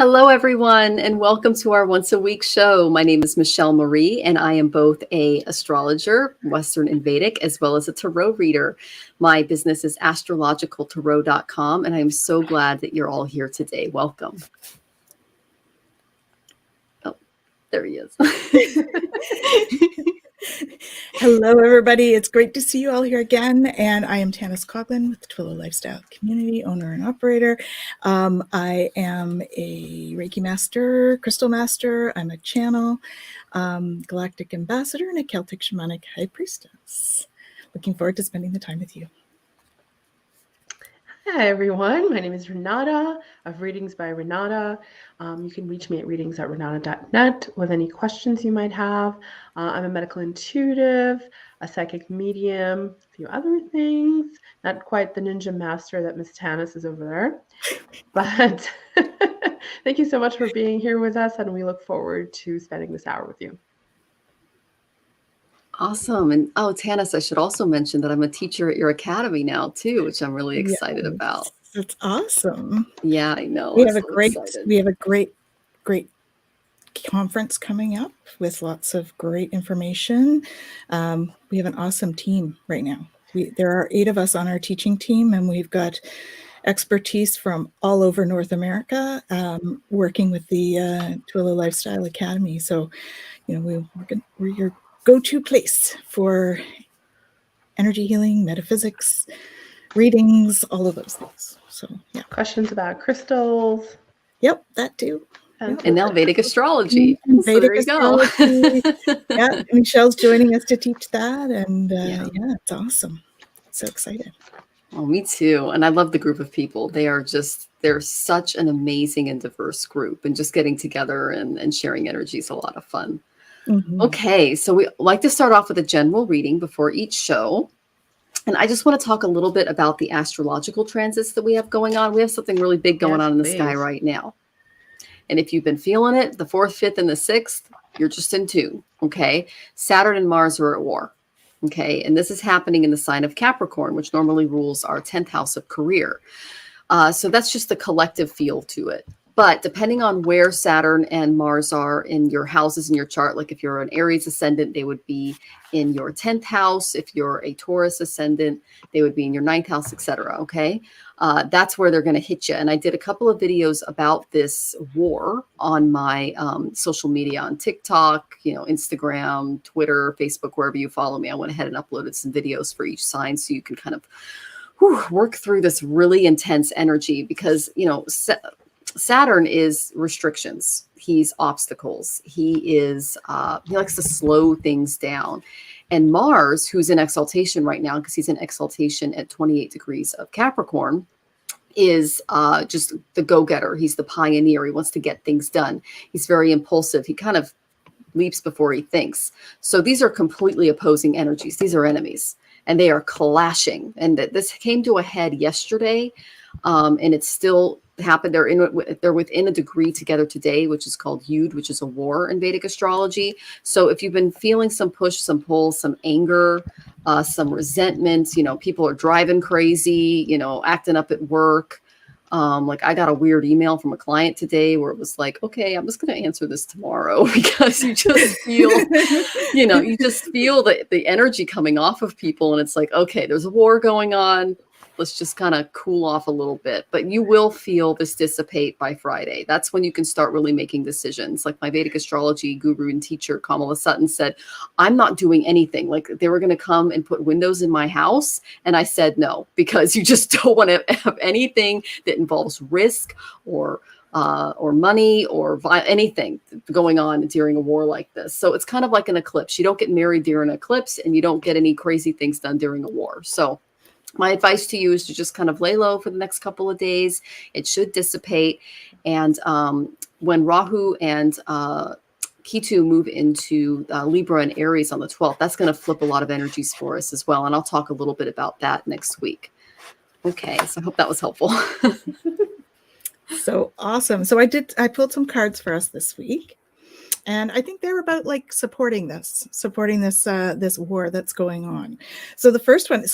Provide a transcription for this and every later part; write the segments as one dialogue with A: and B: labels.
A: Hello, everyone, and welcome to our once a week show. My name is Michelle Marie, and I am both an astrologer, Western and Vedic, as well as a tarot reader. My business is astrologicaltarot.com, and I am so glad that you're all here today. Welcome. Oh, there he is.
B: Hello, everybody. It's great to see you all here again. And I am Tanys Coughlan with the Twillow Lifestyle Community, owner and operator. I am a Reiki master, crystal master. I'm a channel, galactic ambassador, and a Celtic Shamanic high priestess. Looking forward to spending the time with you.
C: Hi, everyone. My name is Renata of Readings by Renata. You can reach me at readings@renata.net with any questions you might have. I'm a medical intuitive, a psychic medium, a few other things. Not quite the ninja master that Miss Tanys is over there. But thank you so much for being here with us, and we look forward to spending this hour with you.
A: Awesome. And Tanys, I should also mention that I'm a teacher at your academy now too, which I'm really excited about.
B: That's awesome.
A: Yeah, I know.
B: We have a great conference coming up with lots of great information. We have an awesome team right now. There are 8 of us on our teaching team, and we've got expertise from all over North America, working with the Twillow Lifestyle Academy. So, we're your go-to place for energy healing, metaphysics, readings, all of those things. So, yeah.
C: Questions about crystals?
B: Yep, that too.
A: And now Vedic Astrology.
B: And Vedic Astrology. Yeah, Michelle's joining us to teach that, and yeah, it's awesome. So excited.
A: Oh, me too. And I love the group of people. They're such an amazing and diverse group, and just getting together and sharing energy is a lot of fun. Mm-hmm. Okay, so we like to start off with a general reading before each show. And I just want to talk a little bit about the astrological transits that we have going on. We have something really big going on in the sky right now. And if you've been feeling it, the 4th, 5th, and the 6th, you're just in tune, okay? Saturn and Mars are at war, okay? And this is happening in the sign of Capricorn, which normally rules our 10th house of career. So that's just the collective feel to it. But depending on where Saturn and Mars are in your houses in your chart, like if you're an Aries ascendant, they would be in your 10th house. If you're a Taurus ascendant, they would be in your 9th house, etc. Okay, that's where they're going to hit you. And I did a couple of videos about this war on my social media, on TikTok, Instagram, Twitter, Facebook, wherever you follow me. I went ahead and uploaded some videos for each sign so you can kind of work through this really intense energy, because Saturn is restrictions. He's obstacles. He likes to slow things down. And Mars, who's in exaltation right now, because he's in exaltation at 28 degrees of Capricorn, is just the go-getter. He's the pioneer. He wants to get things done. He's very impulsive. He kind of leaps before he thinks. So these are completely opposing energies. These are enemies, and they are clashing. And this came to a head yesterday, and it's still happened. They're within a degree together today, which is called Yud, which is a war in Vedic astrology. So if you've been feeling some push, some pull, some anger, some resentment, people are driving crazy, acting up at work. Like I got a weird email from a client today where it was like, okay, I'm just going to answer this tomorrow, because you just feel, you just feel the energy coming off of people. And it's like, okay, there's a war going on. Let's just kind of cool off a little bit. But you will feel this dissipate by Friday. That's when you can start really making decisions. Like my Vedic astrology guru and teacher, Komilla said, I'm not doing anything. Like they were going to come and put windows in my house. And I said, no, because you just don't want to have anything that involves risk or money or anything going on during a war like this. So it's kind of like an eclipse. You don't get married during an eclipse, and you don't get any crazy things done during a war. So my advice to you is to just kind of lay low for the next couple of days. It should dissipate. And when Rahu and Ketu move into Libra and Aries on the 12th, that's going to flip a lot of energies for us as well. And I'll talk a little bit about that next week. Okay, so I hope that was helpful.
B: So awesome. So I pulled some cards for us this week. And I think they're about like supporting this war that's going on. So the first one,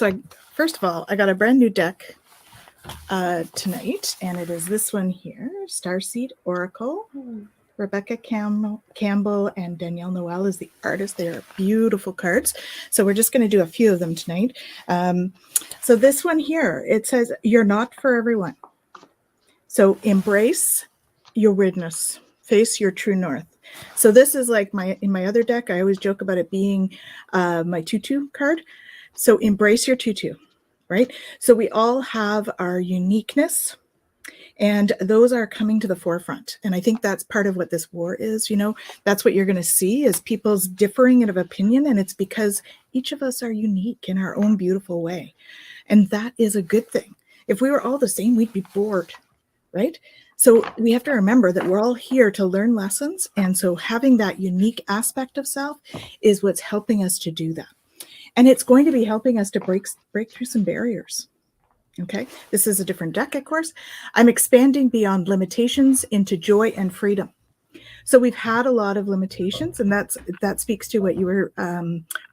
B: first of all, I got a brand new deck tonight, and it is this one here, Starseed Oracle. Rebecca Campbell and Danielle Noel is the artist. They are beautiful cards. So we're just going to do a few of them tonight. So this one here, it says, you're not for everyone. So embrace your weirdness. Face your true north. So this is like in my other deck, I always joke about it being my tutu card. So embrace your tutu, right? So we all have our uniqueness, and those are coming to the forefront. And I think that's part of what this war is. That's what you're going to see is people's differing of opinion. And it's because each of us are unique in our own beautiful way. And that is a good thing. If we were all the same, we'd be bored, right? So we have to remember that we're all here to learn lessons. And so having that unique aspect of self is what's helping us to do that. And it's going to be helping us to break through some barriers. Okay, this is a different deck, of course. I'm expanding beyond limitations into joy and freedom. So we've had a lot of limitations, and that speaks to what you were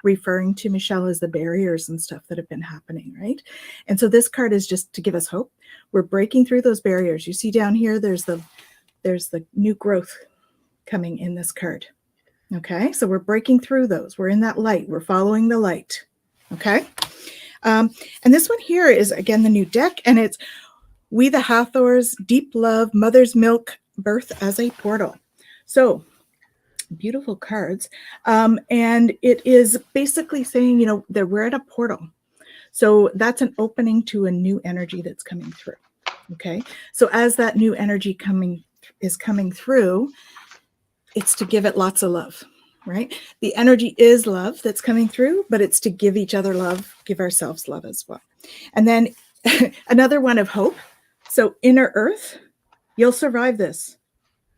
B: referring to, Michelle, as the barriers and stuff that have been happening, right? And so this card is just to give us hope. We're breaking through those barriers. You see down here, there's the new growth coming in this card. Okay, so we're breaking through those. We're in that light. We're following the light. Okay. And this one here is, again, the new deck, and it's We the Hathors, Deep Love, Mother's Milk, Birth as a Portal. So beautiful cards. And it is basically saying, that we're at a portal. So that's an opening to a new energy that's coming through. Okay. So as that new energy is coming through, it's to give it lots of love. Right? The energy is love that's coming through, but it's to give each other love, give ourselves love as well. And then another one of hope. So inner earth, you'll survive this.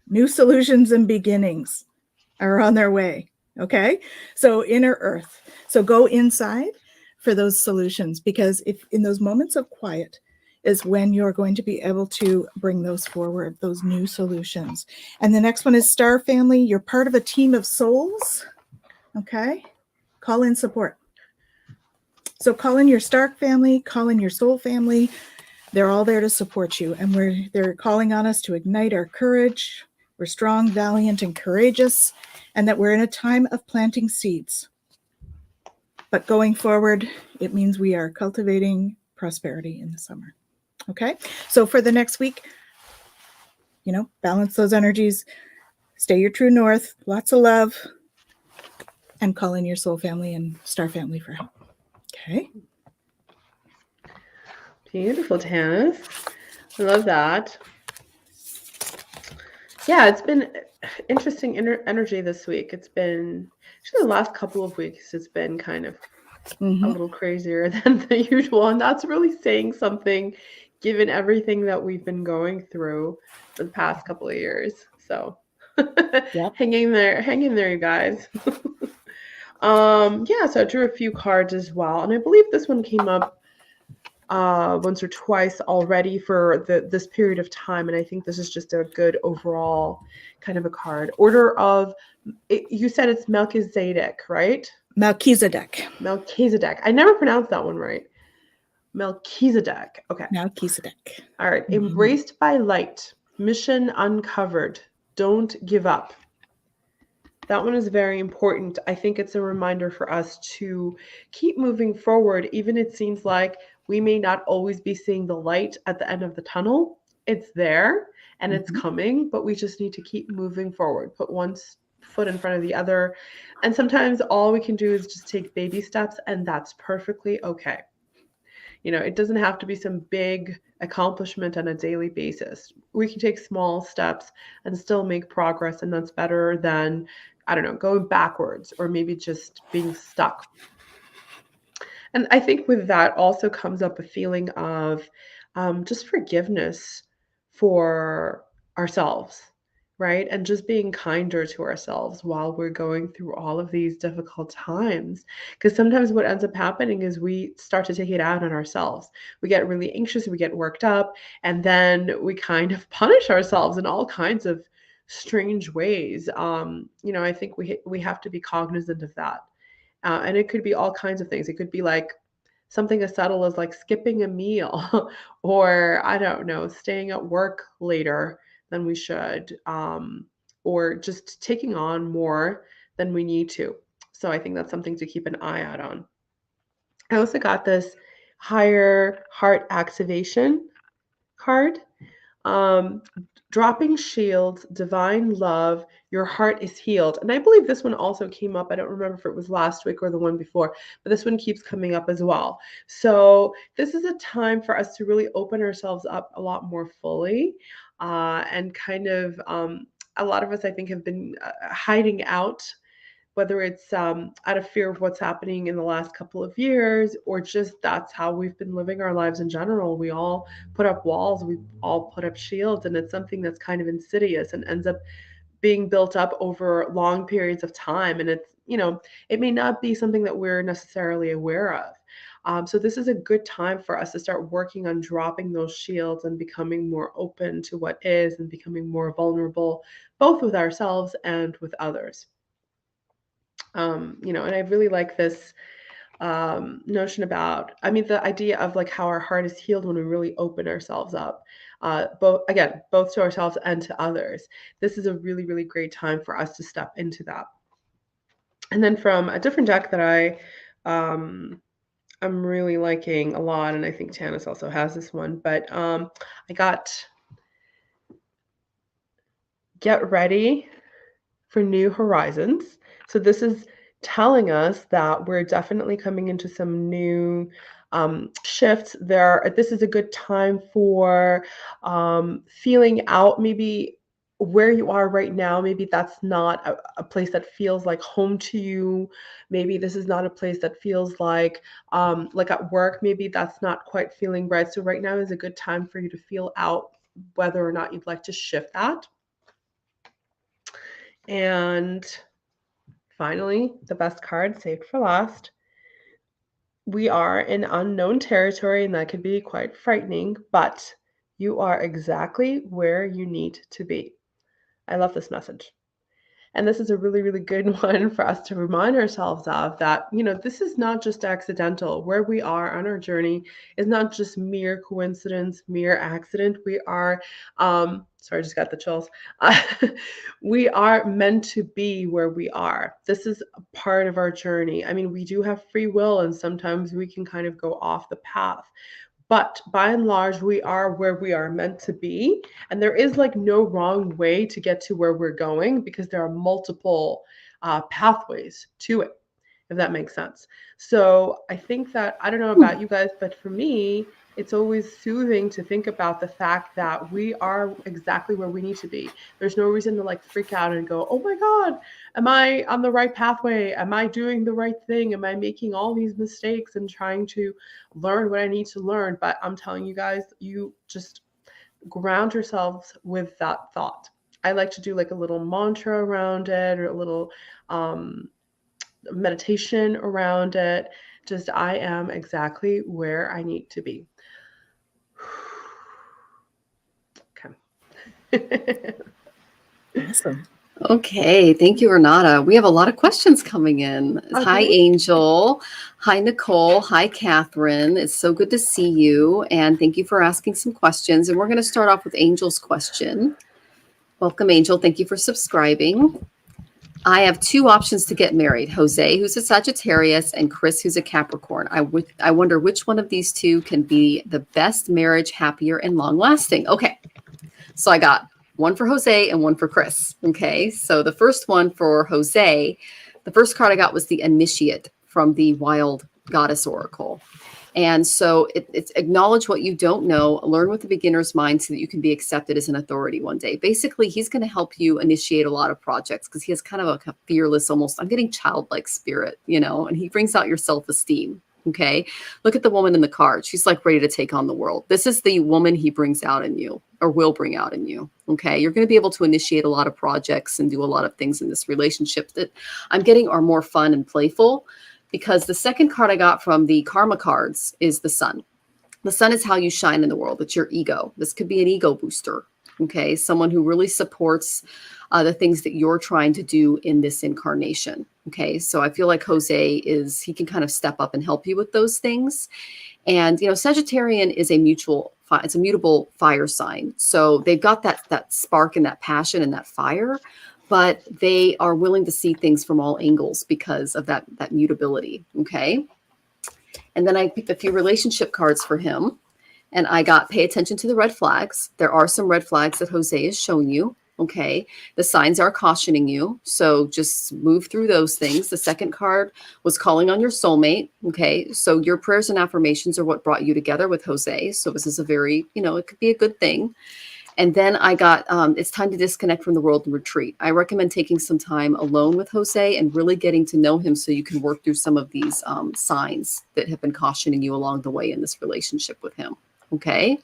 B: New solutions and beginnings are on their way. Okay. So inner earth. So go inside for those solutions, because if in those moments of quiet is when you're going to be able to bring those forward, those new solutions. And the next one is Star Family. You're part of a team of souls. Okay. Call in support. So call in your Stark family, call in your soul family. They're all there to support you. And they're calling on us to ignite our courage. We're strong, valiant, and courageous, and that we're in a time of planting seeds. But going forward, it means we are cultivating prosperity in the summer. Okay, so for the next week, balance those energies, stay your true north, lots of love, and call in your soul family and star family for help. Okay.
C: Beautiful, Tanys. I love that. Yeah, it's been interesting energy this week. It's been, actually the last couple of weeks, it's been kind of a little crazier than the usual. And that's really saying something, given everything that we've been going through for the past couple of years. So
B: Yep.
C: hang in there, you guys. Yeah, so I drew a few cards as well. And I believe this one came up once or twice already for this period of time. And I think this is just a good overall kind of a card. Order of, you said it's Melchizedek, right?
B: Melchizedek.
C: I never pronounced that one right. Melchizedek. Okay.
B: Melchizedek.
C: All right. Embraced by light. Mission uncovered. Don't give up. That one is very important. I think it's a reminder for us to keep moving forward, even it seems like we may not always be seeing the light at the end of the tunnel. It's there and it's coming, but we just need to keep moving forward. Put one foot in front of the other. And sometimes all we can do is just take baby steps, and that's perfectly okay. It doesn't have to be some big accomplishment on a daily basis. We can take small steps and still make progress, and that's better than, going backwards or maybe just being stuck. And I think with that also comes up a feeling of just forgiveness for ourselves, right? And just being kinder to ourselves while we're going through all of these difficult times. Because sometimes what ends up happening is we start to take it out on ourselves. We get really anxious, we get worked up, and then we kind of punish ourselves in all kinds of strange ways. I think we have to be cognizant of that. And it could be all kinds of things. It could be like something as subtle as like skipping a meal or I don't know, staying at work later than we should, or just taking on more than we need to. So I think that's something to keep an eye out on. I also got this higher heart activation card. Um, dropping shields, divine love, your heart is healed. And I believe this one also came up. I don't remember if it was last week or the one before, but this one keeps coming up as well. So this is a time for us to really open ourselves up a lot more fully, and kind of, a lot of us, I think, have been hiding out, whether it's out of fear of what's happening in the last couple of years, or just that's how we've been living our lives in general. We all put up walls, we all put up shields, and it's something that's kind of insidious and ends up being built up over long periods of time. And it's, it may not be something that we're necessarily aware of. So this is a good time for us to start working on dropping those shields and becoming more open to what is and becoming more vulnerable, both with ourselves and with others. And I really like this notion about, the idea of like how our heart is healed when we really open ourselves up, both to ourselves and to others. This is a really, really great time for us to step into that. And then from a different deck that I'm really liking a lot, and I think Tanys also has this one, but I got Get Ready for New Horizons. So this is telling us that we're definitely coming into some new shifts there. This is a good time for feeling out maybe where you are right now. Maybe that's not a place that feels like home to you. Maybe this is not a place that feels like at work, maybe that's not quite feeling right. So right now is a good time for you to feel out whether or not you'd like to shift that. And finally, the best card, saved for last. We are in unknown territory, and that could be quite frightening, but you are exactly where you need to be. I love this message. And this is a really, really good one for us to remind ourselves of, that, this is not just accidental. Where we are on our journey is not just mere coincidence, mere accident. We are, sorry, I just got the chills. We are meant to be where we are. This is a part of our journey. We do have free will, and sometimes we can kind of go off the path. But by and large, we are where we are meant to be. And there is like no wrong way to get to where we're going, because there are multiple pathways to it, if that makes sense. So I think that, I don't know about you guys, but for me, it's always soothing to think about the fact that we are exactly where we need to be. There's no reason to like freak out and go, oh my God, am I on the right pathway? Am I doing the right thing? Am I making all these mistakes and trying to learn what I need to learn? But I'm telling you guys, you just ground yourselves with that thought. I like to do like a little mantra around it, or a little meditation around it. Just, I am exactly where I need to be. Okay.
B: Awesome.
A: Okay, thank you, Renata. We have a lot of questions coming in.
C: Okay.
A: Hi, Angel. Hi, Nicole. Hi, Catherine. It's so good to see you, and thank you for asking some questions. And we're going to start off with Angel's question. Welcome, Angel. Thank you for subscribing. I have two options to get married: Jose, who's a Sagittarius, and Chris, who's a Capricorn. I wonder which one of these two can be the best marriage, happier, and long-lasting. Okay, so I got one for Jose and one for Chris. Okay, so the first one for Jose, the first card I got was the Initiate from the Wild Goddess Oracle. And so it's acknowledge what you don't know, learn with the beginner's mind so that you can be accepted as an authority one day. Basically, he's going to help you initiate a lot of projects because he has kind of a fearless, almost, I'm getting childlike spirit, and he brings out your self-esteem. Okay. Look at the woman in the card. She's like ready to take on the world. This is the woman he brings out in you, or will bring out in you. Okay. You're going to be able to initiate a lot of projects and do a lot of things in this relationship that I'm getting are more fun and playful. Because the second card I got from the karma cards is the sun. The sun is how you shine in the world. It's your ego. This could be an ego booster. Okay. Someone who really supports the things that you're trying to do in this incarnation. Okay. So I feel like Jose he can kind of step up and help you with those things. And, Sagittarian is it's a mutable fire sign. So they've got that spark and that passion and that fire, but they are willing to see things from all angles because of that mutability. Okay. And then I picked a few relationship cards for him, and I got pay attention to the red flags. There are some red flags that Jose is showing you. Okay. The signs are cautioning you. So just move through those things. The second card was calling on your soulmate. Okay. So your prayers and affirmations are what brought you together with Jose. So this is a very, it could be a good thing. And then I got, it's time to disconnect from the world and retreat. I recommend taking some time alone with Jose and really getting to know him so you can work through some of these signs that have been cautioning you along the way in this relationship with him. Okay.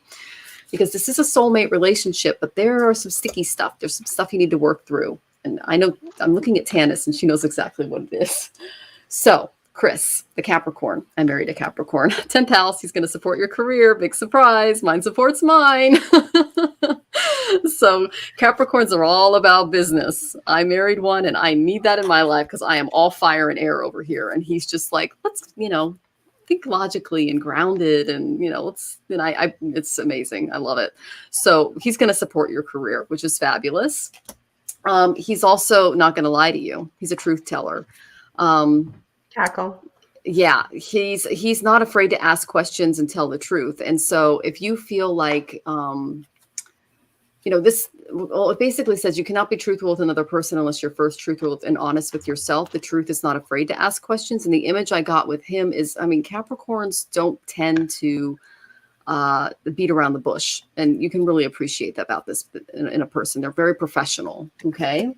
A: Because this is a soulmate relationship, but there are some sticky stuff. There's some stuff you need to work through. And I know I'm looking at Tanys and she knows exactly what it is. So Chris, the Capricorn, I married a Capricorn. 10th house, he's going to support your career. Big surprise. Mine supports mine. So Capricorns are all about business. I married one and I need that in my life because I am all fire and air over here. And he's just like, let's, think logically and grounded, and it's amazing. I love it. So he's going to support your career, which is fabulous. He's also not going to lie to you. He's a truth teller.
C: Cackle.
A: Yeah, he's not afraid to ask questions and tell the truth. And so if you feel like it basically says you cannot be truthful with another person unless you're first truthful and honest with yourself. The truth is not afraid to ask questions. And the image I got with him is, Capricorns don't tend to beat around the bush. And you can really appreciate that about this in a person. They're very professional. Okay.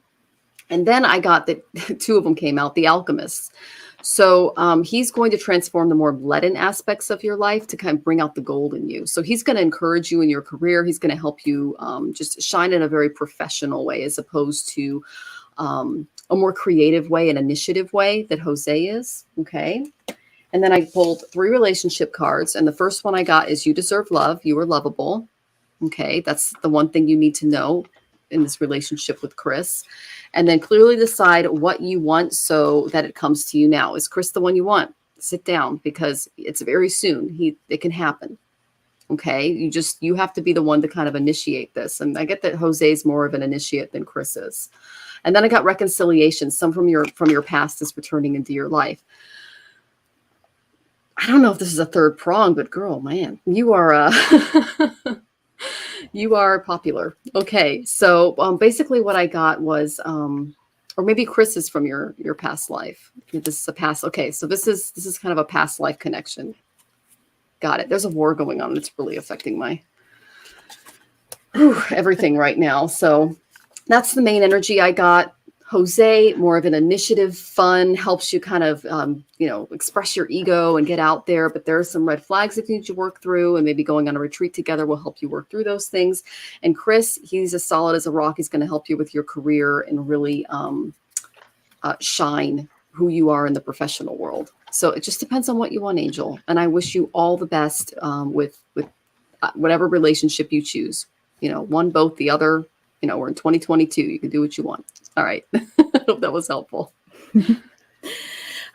A: And then I got that two of them came out, the alchemists. So he's going to transform the more leaden aspects of your life to kind of bring out the gold in you. So he's going to encourage you in your career. He's going to help you just shine in a very professional way, as opposed to a more creative way, an initiative way that Jose is. Okay. And then I pulled 3 relationship cards. And the first one I got is you deserve love. You are lovable. Okay. That's the one thing you need to know in this relationship with Chris. And then clearly decide what you want so that it comes to you now. Is Chris the one you want? Sit down, because it's very soon. It can happen. Okay. You have to be the one to kind of initiate this. And I get that Jose is more of an initiate than Chris is. And then I got reconciliation. Some from your past is returning into your life. I don't know if this is a third prong, but girl, man, you are you are popular. Okay. So basically what I got was, or maybe Chris is from your past life. This is a past. Okay. So this is kind of a past life connection. Got it. There's a war going on. It's really affecting my everything right now. So that's the main energy I got. Jose, more of an initiative, fun, helps you kind of, express your ego and get out there. But there are some red flags that you need to work through, and maybe going on a retreat together will help you work through those things. And Chris, he's as solid as a rock. He's going to help you with your career and really shine who you are in the professional world. So it just depends on what you want, Angel. And I wish you all the best with whatever relationship you choose. One, both, the other. We're in 2022. You can do what you want. All right. I hope that was helpful.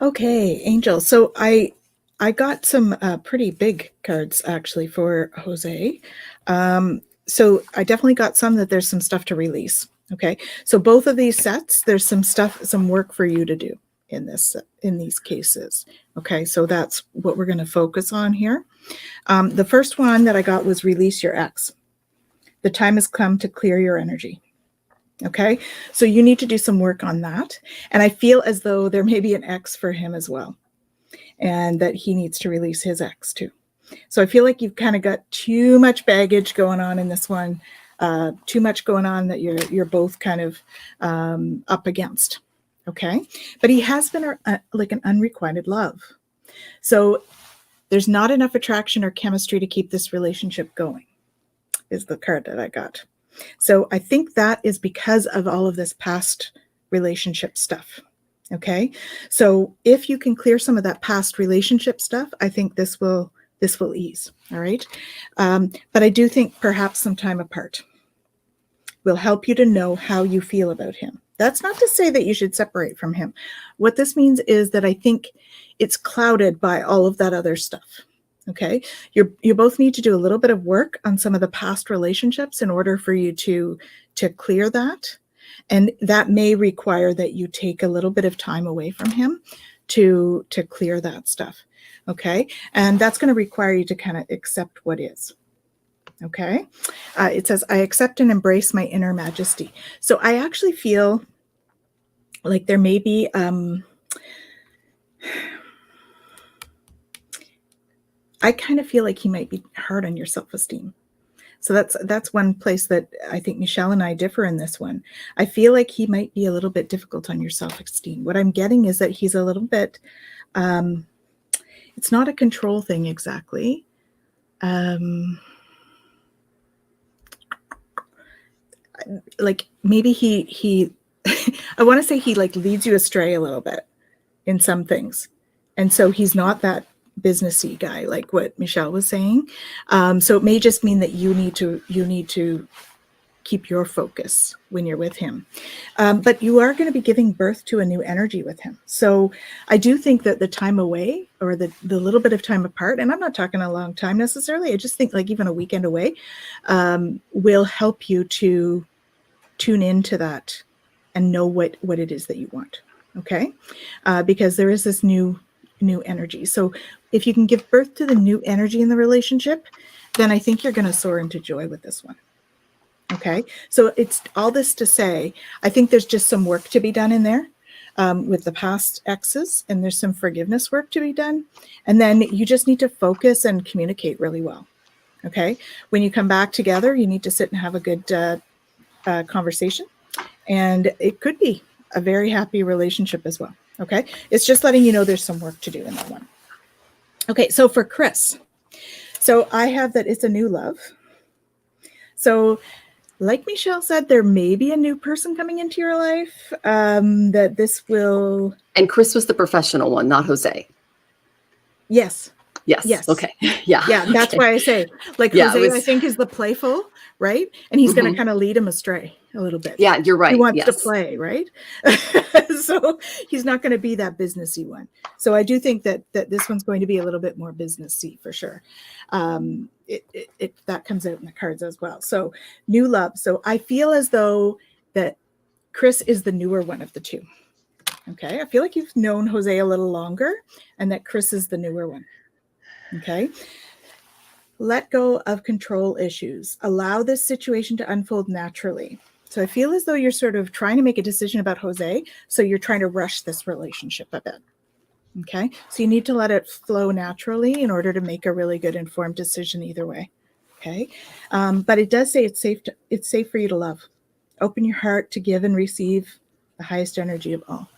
B: Okay, Angel. So I got some pretty big cards actually for Jose. So I definitely got some that there's some stuff to release. Okay. So both of these sets, there's some work for you to do in these cases. Okay. So that's what we're going to focus on here. The first one that I got was release your ex. The time has come to clear your energy. Okay, so you need to do some work on that. And I feel as though there may be an ex for him as well, and that he needs to release his ex too. So I feel like you've kind of got too much baggage going on in this one, too much going on that you're both kind of up against. Okay, but he has been like an unrequited love. So there's not enough attraction or chemistry to keep this relationship going, is the card that I got. So I think that is because of all of this past relationship stuff. Okay. So if you can clear some of that past relationship stuff, I think this will ease. All right. But I do think perhaps some time apart. will help you to know how you feel about him. That's not to say that you should separate from him. What this means is that I think it's clouded by all of that other stuff. Okay, you both need to do a little bit of work on some of the past relationships in order for you to clear that. And that may require that you take a little bit of time away from him to clear that stuff. Okay, and that's going to require you to kind of accept what is. Okay, it says, I accept and embrace my inner majesty. So I actually feel like there may be I kind of feel like he might be hard on your self-esteem. So that's one place that I think Michelle and I differ in this one. I feel like he might be a little bit difficult on your self-esteem. What I'm getting is that he's a little bit, it's not a control thing exactly. Like maybe he I want to say he like leads you astray a little bit in some things. And so he's not that businessy guy, like what Michelle was saying. So it may just mean that you need to keep your focus when you're with him. But you are going to be giving birth to a new energy with him. So I do think that the time away, or the little bit of time apart, and I'm not talking a long time necessarily, I just think like even a weekend away, will help you to tune into that and know what it is that you want. Okay. Because there is this new energy. So if you can give birth to the new energy in the relationship, then I think you're going to soar into joy with this one. Okay. So it's all this to say, I think there's just some work to be done in there with the past exes, and there's some forgiveness work to be done. And then you just need to focus and communicate really well. Okay. When you come back together, you need to sit and have a good conversation, and it could be a very happy relationship as well. Okay. It's just letting you know there's some work to do in that one. Okay. So for Chris, so I have that it's a new love. So like Michelle said, there may be a new person coming into your life that this will.
A: And Chris was the professional one, not Jose.
B: Yes.
A: Yes.
B: Yes.
A: Okay. Yeah.
B: Yeah. That's why I say, like,
A: Yeah,
B: Jose, I think, is the playful, right? And he's going to kind of lead him astray a little bit.
A: Yeah, you're right.
B: He wants to
A: Yes.
B: play, right? So he's not going to be that businessy one. So I do think that this one's going to be a little bit more businessy for sure. That comes out in the cards as well. So new love. So I feel as though that Chris is the newer one of the two. Okay. I feel like you've known Jose a little longer, and that Chris is the newer one. Okay. Let go of control issues. Allow this situation to unfold naturally. So I feel as though you're sort of trying to make a decision about Jose. So you're trying to rush this relationship a bit. Okay. So you need to let it flow naturally in order to make a really good informed decision either way. Okay. But it does say it's safe for you to love. Open your heart to give and receive the highest energy of all.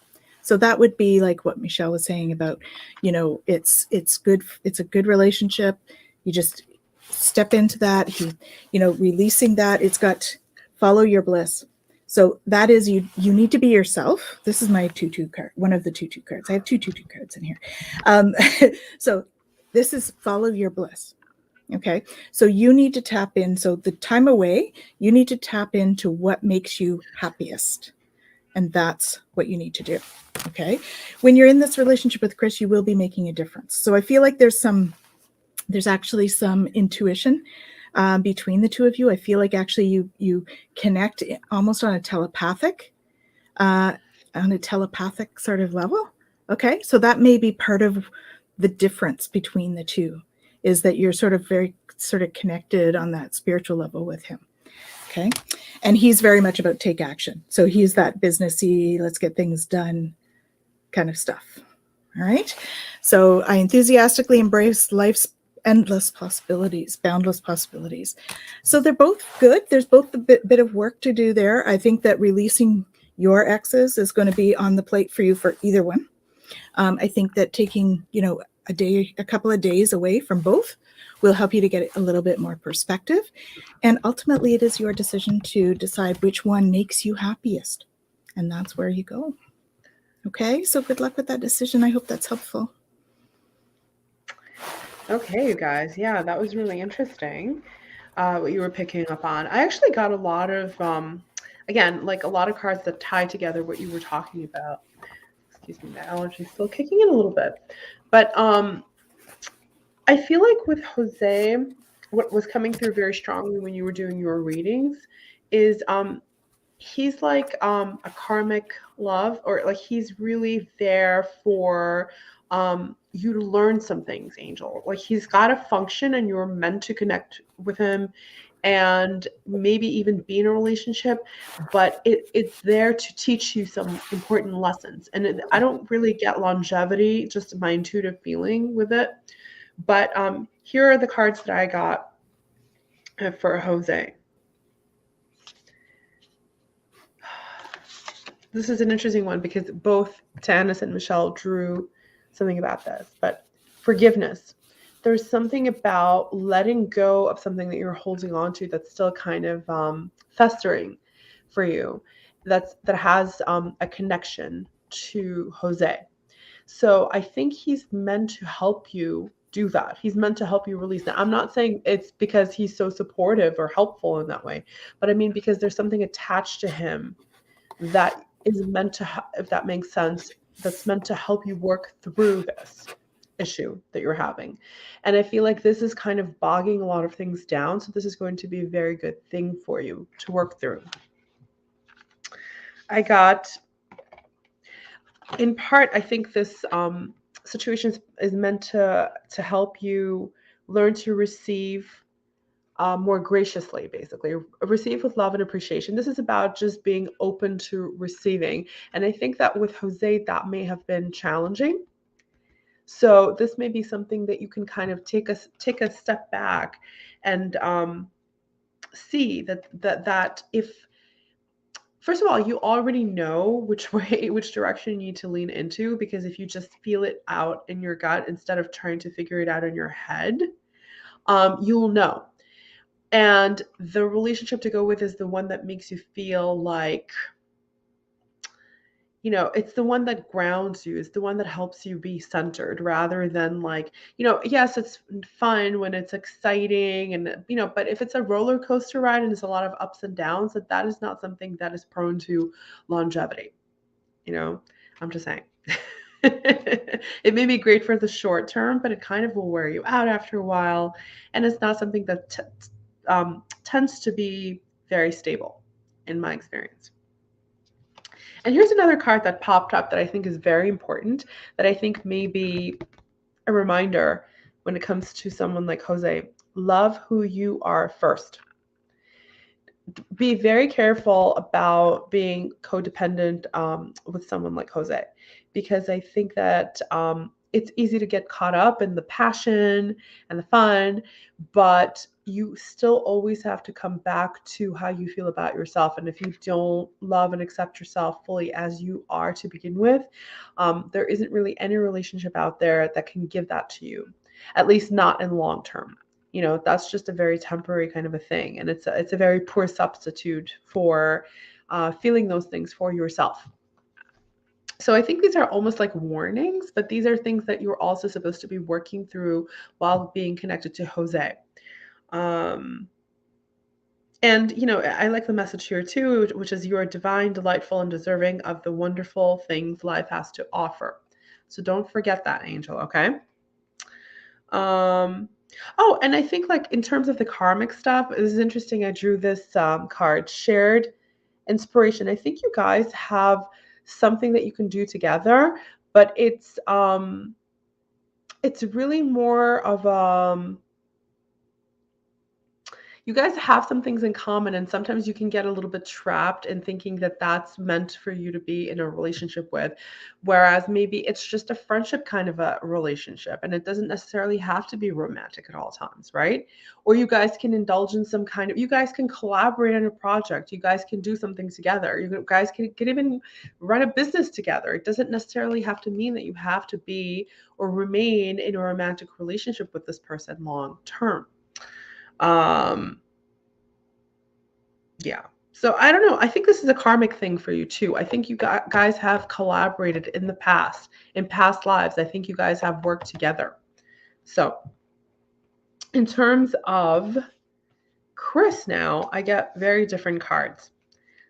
B: So that would be like what Michelle was saying about, it's good. It's a good relationship. You just step into that, releasing that. It's got follow your bliss. So that is, you need to be yourself. This is my 2-2 card, one of the 2-2 cards. I have 2 2-2 cards in here. So this is follow your bliss. Okay. So you need to tap in. So the time away, you need to tap into what makes you happiest. And that's what you need to do. Okay. When you're in this relationship with Chris, you will be making a difference. So I feel like there's actually some intuition between the two of you. I feel like actually you connect almost on a telepathic sort of level. Okay. So that may be part of the difference between the two, is that you're sort of very sort of connected on that spiritual level with him. Okay. And he's very much about take action. So he's that businessy, let's get things done kind of stuff. All right. So I enthusiastically embrace life's endless possibilities, boundless possibilities. So they're both good. There's both a bit of work to do there. I think that releasing your exes is going to be on the plate for you for either one. I think that taking, a couple of days away from both will help you to get a little bit more perspective. And ultimately, it is your decision to decide which one makes you happiest. And that's where you go. Okay, so good luck with that decision. I hope that's helpful.
C: Okay, you guys. Yeah, that was really interesting. what you were picking up on. I actually got a lot of, again, like a lot of cards that tie together what you were talking about. Excuse me, my allergy's still kicking in a little bit. But I feel like with Jose, what was coming through very strongly when you were doing your readings is he's like a karmic love, or like he's really there for you to learn some things, Angel. Like he's got a function and you're meant to connect with him and maybe even be in a relationship, but it's there to teach you some important lessons. And I don't really get longevity, just my intuitive feeling with it. But here are the cards that I got for Jose. This is an interesting one because both Tanys and Michelle drew something about this. But forgiveness. There's something about letting go of something that you're holding on to that's still kind of festering for you, that has a connection to Jose. So I think he's meant to help you do that. He's meant to help you release that. I'm not saying it's because he's so supportive or helpful in that way, but I mean because there's something attached to him that is meant to, if that makes sense, that's meant to help you work through this issue that you're having. And I feel like this is kind of bogging a lot of things down. So this is going to be a very good thing for you to work through. I got, in part, I think this situation is meant to help you learn to receive more graciously, basically. Receive with love and appreciation. This is about just being open to receiving. And I think that with Jose, that may have been challenging. So this may be something that you can kind of take a step back and see that if, first of all, you already know which direction you need to lean into, because if you just feel it out in your gut instead of trying to figure it out in your head, you'll know. And the relationship to go with is the one that makes you feel like, you know, it's the one that grounds you. It's the one that helps you be centered, rather than like, you know, yes, it's fun when it's exciting and, you know, but if it's a roller coaster ride and there's a lot of ups and downs, that is not something that is prone to longevity. You know, I'm just saying. It may be great for the short term, but it kind of will wear you out after a while. And it's not something that tends to be very stable in my experience. And here's another card that popped up that I think is very important, that I think may be a reminder when it comes to someone like Jose. Love who you are first. Be very careful about being codependent with someone like Jose, because I think that it's easy to get caught up in the passion and the fun, but you still always have to come back to how you feel about yourself. And if you don't love and accept yourself fully as you are to begin with, there isn't really any relationship out there that can give that to you, at least not in long term. You know, that's just a very temporary kind of a thing. And it's a very poor substitute for feeling those things for yourself. So I think these are almost like warnings, but these are things that you're also supposed to be working through while being connected to Jose. And, you know, I like the message here too, which is you are divine, delightful, and deserving of the wonderful things life has to offer. So don't forget that, Angel, okay? Oh, and I think like in terms of the karmic stuff, this is interesting. I drew this card, shared inspiration. I think you guys have something that you can do together, but it's really more of you guys have some things in common, and sometimes you can get a little bit trapped in thinking that that's meant for you to be in a relationship with, whereas maybe it's just a friendship kind of a relationship, and it doesn't necessarily have to be romantic at all times, right? Or you guys can indulge in some kind of, you guys can collaborate on a project, you guys can do something together, you guys can even run a business together. It doesn't necessarily have to mean that you have to be or remain in a romantic relationship with this person long term. Yeah. So I don't know. I think this is a karmic thing for you too. I think you guys have collaborated in the past, in past lives. I think you guys have worked together. So in terms of Chris now, I get very different cards.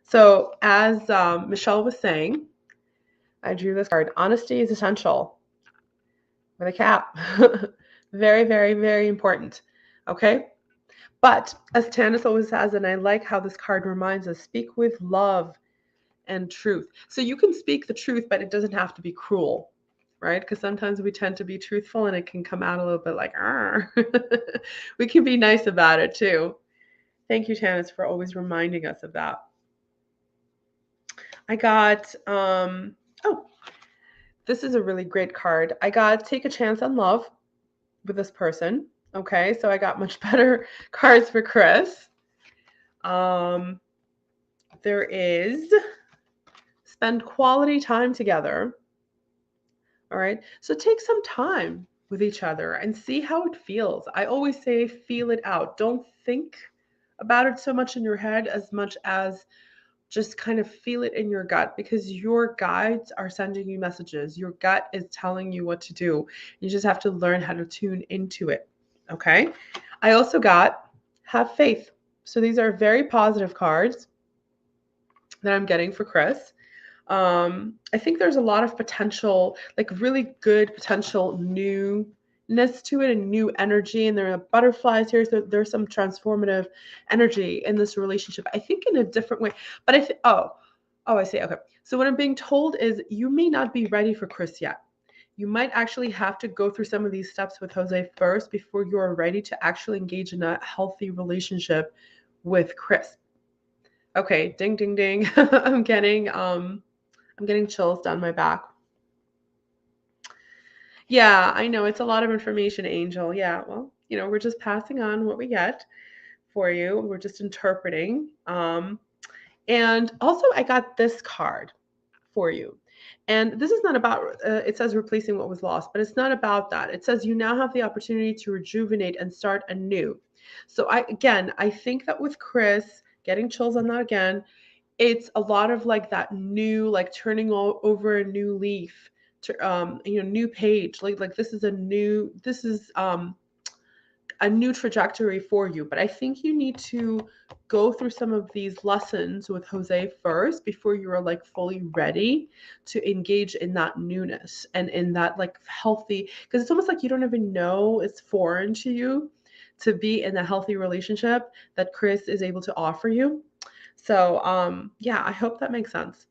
C: So as Michelle was saying, I drew this card. Honesty is essential with a cap. Very, very, very important. Okay. But as Tanys always says, and I like how this card reminds us, speak with love and truth. So you can speak the truth, but it doesn't have to be cruel, right? Because sometimes we tend to be truthful and it can come out a little bit like, we can be nice about it too. Thank you, Tanys, for always reminding us of that. I got, this is a really great card. I got Take a Chance on Love with this person. Okay, so I got much better cards for Chris. There is Spend Quality Time Together. All right, so take some time with each other and see how it feels. I always say feel it out. Don't think about it so much in your head as much as just kind of feel it in your gut, because your guides are sending you messages. Your gut is telling you what to do. You just have to learn how to tune into it. Okay. I also got Have Faith. So these are very positive cards that I'm getting for Chris. I think there's a lot of potential, like really good potential newness to it and new energy. And there are butterflies here. So there's some transformative energy in this relationship, I think in a different way. But I think, I see. Okay. So what I'm being told is you may not be ready for Chris yet. You might actually have to go through some of these steps with Jose first before you are ready to actually engage in a healthy relationship with Chris. Okay. Ding, ding, ding. I'm getting chills down my back. Yeah, I know it's a lot of information, Angel. Yeah, well, we're just passing on what we get for you. We're just interpreting. And also I got this card for you. And this is not about, it says replacing what was lost, but it's not about that. It says you now have the opportunity to rejuvenate and start anew. So I think that with Chris, getting chills on that again, it's a lot of like that new, like turning over a new leaf, to, new page. Like this is a new trajectory for you. But I think you need to go through some of these lessons with Jose first before you are like fully ready to engage in that newness and in that like healthy, because it's almost like you don't even know, it's foreign to you to be in a healthy relationship that Chris is able to offer you. So, I hope that makes sense.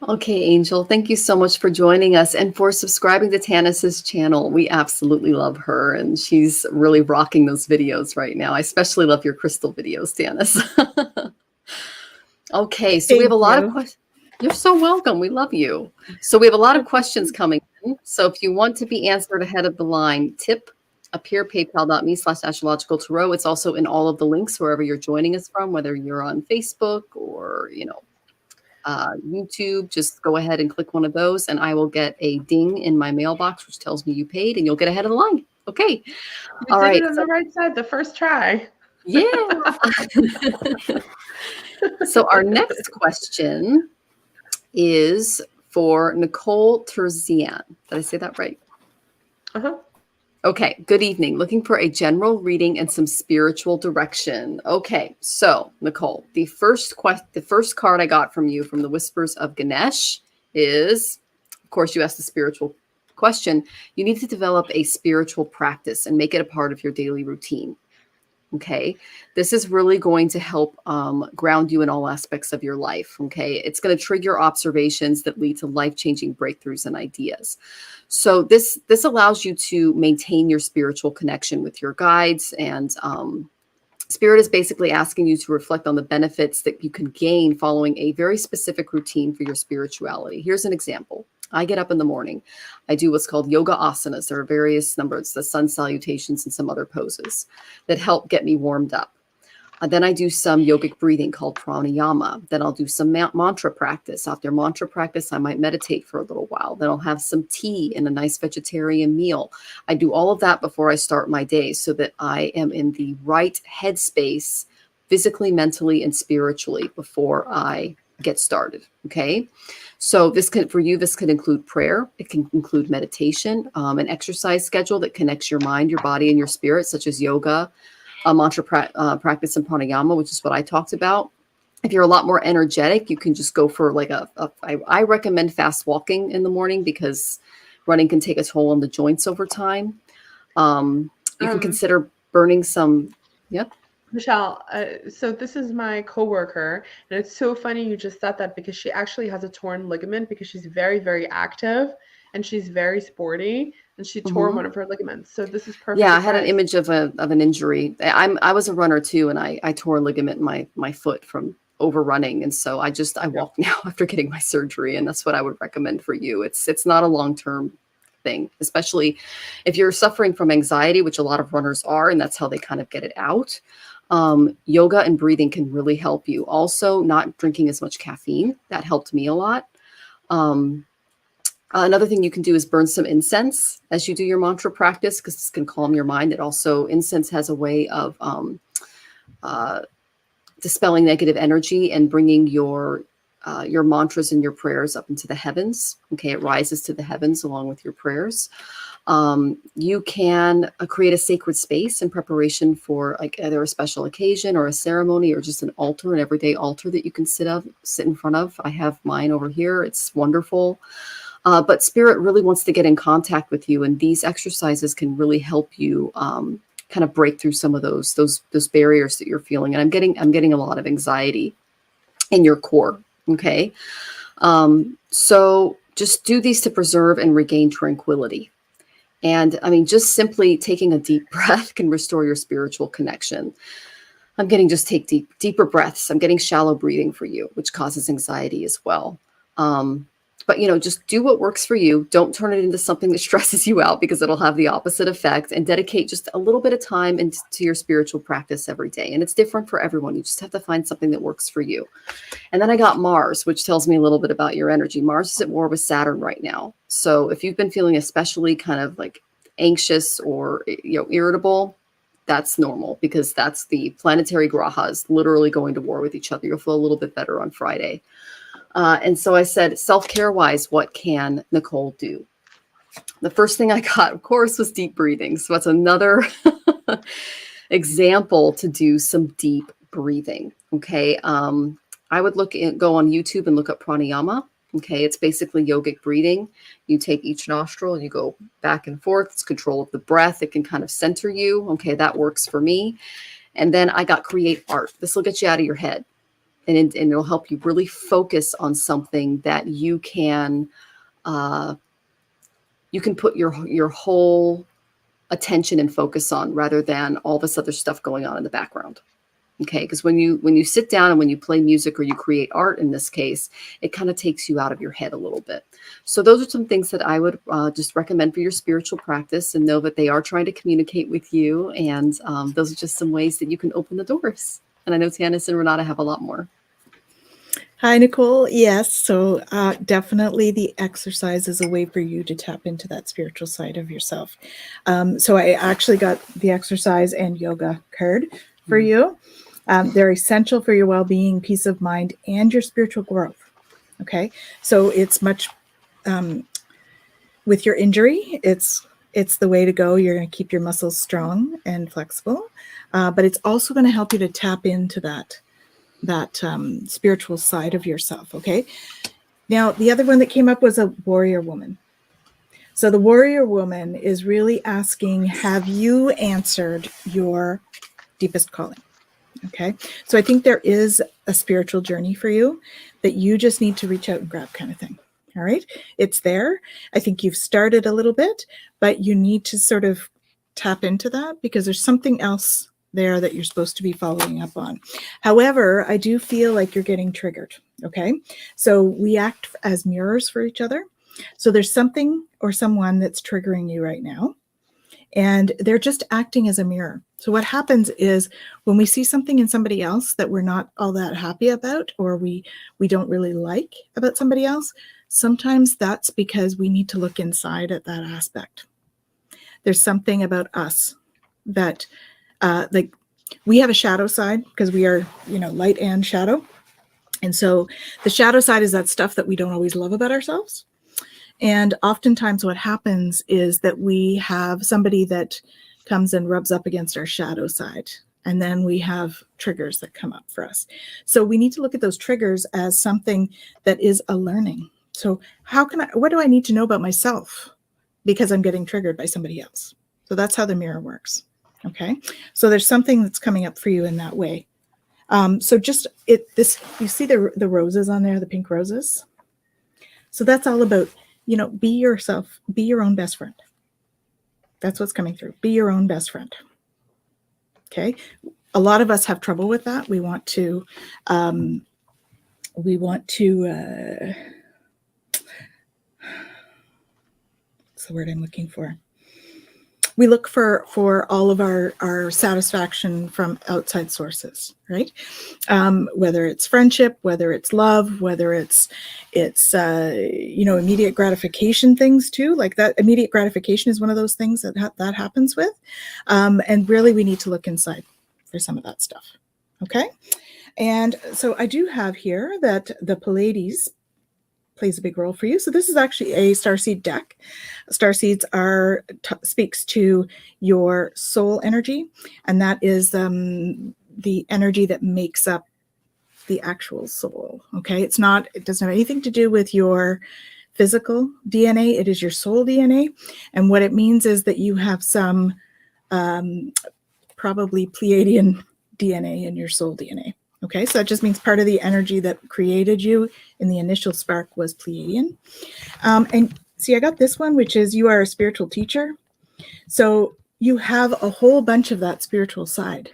A: Okay, Angel, thank you so much for joining us and for subscribing to Tanys's channel. We absolutely love her, and she's really rocking those videos right now. I especially love your crystal videos, Tanys. Okay, so we have a lot of questions. You're so welcome. We love you. So we have a lot of questions coming in. So if you want to be answered ahead of the line, tip up here, paypal.me/astrological tarot. It's also in all of the links wherever you're joining us from, whether you're on Facebook or, YouTube. Just go ahead and click one of those and I will get a ding in my mailbox, which tells me you paid, and you'll get ahead of the line. Okay.
C: All right. It on the right side the first try.
A: Yeah. So our next question is for Nicole Terzian. Did I say that right?
C: Uh-huh.
A: Okay, good evening. Looking for a general reading and some spiritual direction. Okay, so Nicole, the first card I got from you from the Whispers of Ganesh is, of course, you asked the spiritual question. You need to develop a spiritual practice and make it a part of your daily routine. Okay, this is really going to help ground you in all aspects of your life. Okay, it's going to trigger observations that lead to life-changing breakthroughs and ideas. So this allows you to maintain your spiritual connection with your guides, and Spirit is basically asking you to reflect on the benefits that you can gain following a very specific routine for your spirituality. Here's an example. I get up in the morning. I do what's called yoga asanas. There are various numbers, the sun salutations and some other poses that help get me warmed up. Then I do some yogic breathing called pranayama. Then I'll do some mantra practice. After mantra practice, I might meditate for a little while. Then I'll have some tea and a nice vegetarian meal. I do all of that before I start my day so that I am in the right headspace, physically, mentally, and spiritually before I get started. Okay. So this can, for you, this could include prayer. It can include meditation, an exercise schedule that connects your mind, your body, and your spirit, such as yoga, mantra practice, and pranayama, which is what I talked about. If you're a lot more energetic, you can just go for like I recommend fast walking in the morning, because running can take a toll on the joints over time. You can consider burning some. Yep.
C: Michelle, so this is my coworker, and it's so funny you just said that, because she actually has a torn ligament, because she's very, very active and she's very sporty, and she tore one of her ligaments. So this is perfect.
A: Yeah, I had an image of an injury. I was a runner too, and I tore a ligament in my foot from overrunning, and so I walk now after getting my surgery, and that's what I would recommend for you. It's not a long-term thing, especially if you're suffering from anxiety, which a lot of runners are, and that's how they kind of get it out. Yoga and breathing can really help you. Also, not drinking as much caffeine. That helped me a lot. Another thing you can do is burn some incense as you do your mantra practice, because this can calm your mind. It also, incense has a way of dispelling negative energy and bringing your mantras and your prayers up into the heavens. Okay, it rises to the heavens along with your prayers. You can create a sacred space in preparation for like either a special occasion or a ceremony, or just an altar, an everyday altar that you can sit in front of. I have mine over here. It's wonderful. But spirit really wants to get in contact with you, and these exercises can really help you kind of break through some of those barriers that you're feeling. And I'm getting a lot of anxiety in your core. Okay. So just do these to preserve and regain tranquility. And I mean, just simply taking a deep breath can restore your spiritual connection. I'm getting, just take deeper breaths. I'm getting shallow breathing for you, which causes anxiety as well. But, just do what works for you. Don't turn it into something that stresses you out, because it'll have the opposite effect, and dedicate just a little bit of time into your spiritual practice every day. And it's different for everyone. You just have to find something that works for you. And then I got Mars, which tells me a little bit about your energy. Mars is at war with Saturn right now. So if you've been feeling especially kind of like anxious or, irritable, that's normal, because that's the planetary grahas literally going to war with each other. You'll feel a little bit better on Friday. And so I said, self-care wise, what can Nicole do? The first thing I got, of course, was deep breathing. So that's another example to do some deep breathing. Okay. I would go on YouTube and look up pranayama. Okay. It's basically yogic breathing. You take each nostril and you go back and forth. It's control of the breath. It can kind of center you. Okay. That works for me. And then I got create art. This will get you out of your head. And it'll help you really focus on something that you can put your whole attention and focus on, rather than all this other stuff going on in the background. Okay, because when you sit down and when you play music or you create art, in this case, it kind of takes you out of your head a little bit. So those are some things that I would just recommend for your spiritual practice, and know that they are trying to communicate with you. And those are just some ways that you can open the doors. And I know Tanys and Renata have a lot more.
B: Hi, Nicole. Yes. So definitely the exercise is a way for you to tap into that spiritual side of yourself. So I actually got the exercise and yoga card for you. They're essential for your well-being, peace of mind, and your spiritual growth. Okay. So it's much, with your injury, it's the way to go. You're going to keep your muscles strong and flexible, but it's also going to help you to tap into that spiritual side of yourself. Okay. Now, the other one that came up was a warrior woman. So the warrior woman is really asking, have you answered your deepest calling? Okay. So I think there is a spiritual journey for you that you just need to reach out and grab, kind of thing. All right. It's there. I think you've started a little bit, but you need to sort of tap into that, because there's something else there that you're supposed to be following up on. However, I do feel like you're getting triggered. Okay. So we act as mirrors for each other. So there's something or someone that's triggering you right now, and they're just acting as a mirror. So what happens is, when we see something in somebody else that we're not all that happy about, or we don't really like about somebody else, sometimes that's because we need to look inside at that aspect. There's something about us that like we have a shadow side, because we are, light and shadow. And so the shadow side is that stuff that we don't always love about ourselves. And oftentimes what happens is that we have somebody that comes and rubs up against our shadow side. And then we have triggers that come up for us. So we need to look at those triggers as something that is a learning. So what do I need to know about myself because I'm getting triggered by somebody else? So that's how the mirror works. Okay. So there's something that's coming up for you in that way. So you see the roses on there, the pink roses. So that's all about, be yourself, be your own best friend. That's what's coming through. Be your own best friend. Okay. A lot of us have trouble with that. We want to what's the word I'm looking for? We look for all of our satisfaction from outside sources, right? Whether it's friendship, whether it's love, whether it's immediate gratification things too. Like that immediate gratification is one of those things that happens with. And really we need to look inside for some of that stuff. Okay. And so I do have here that the Pleiades plays a big role for you. So this is actually a starseed deck. Starseeds speaks to your soul energy, and that is the energy that makes up the actual soul. Okay, it doesn't have anything to do with your physical DNA. It is your soul DNA, and what it means is that you have some probably Pleiadian DNA in your soul DNA. Okay, so that just means part of the energy that created you in the initial spark was Pleiadian. And see, I got this one, which is you are a spiritual teacher. So you have a whole bunch of that spiritual side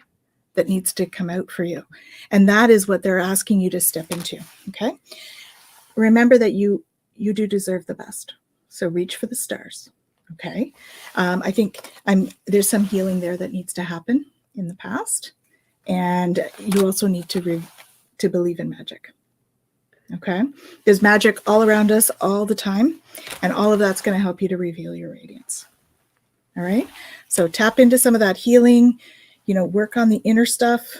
B: that needs to come out for you. And that is what they're asking you to step into. Okay, remember that you do deserve the best. So reach for the stars. Okay, I think there's some healing there that needs to happen in the past. And you also need to believe in magic. Okay. There's magic all around us all the time. And all of that's going to help you to reveal your radiance. All right. So tap into some of that healing, work on the inner stuff.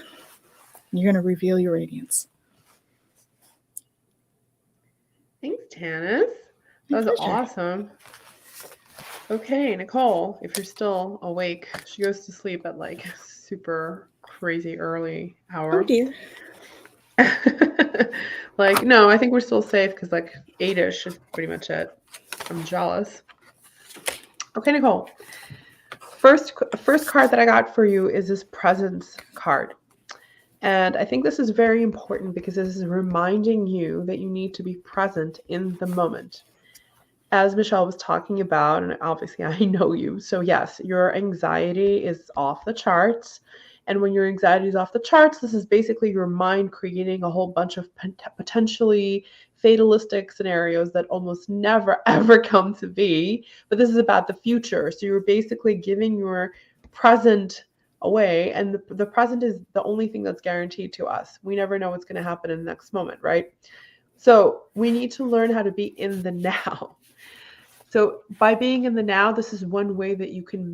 B: You're going to reveal your radiance.
C: Thanks, Tanys. That was awesome. Okay, Nicole, if you're still awake, she goes to sleep at like super crazy early hour.
B: Oh dear.
C: No, I think we're still safe because like 8-ish is pretty much it. I'm jealous. Okay, Nicole. First card that I got for you is this presence card. And I think this is very important because this is reminding you that you need to be present in the moment. As Michelle was talking about, and obviously I know you, so yes, your anxiety is off the charts. And when your anxiety is off the charts, this is basically your mind creating a whole bunch of potentially fatalistic scenarios that almost never, ever come to be. But this is about the future. So you're basically giving your present away. And the present is the only thing that's guaranteed to us. We never know what's going to happen in the next moment, right? So we need to learn how to be in the now. So by being in the now, this is one way that you can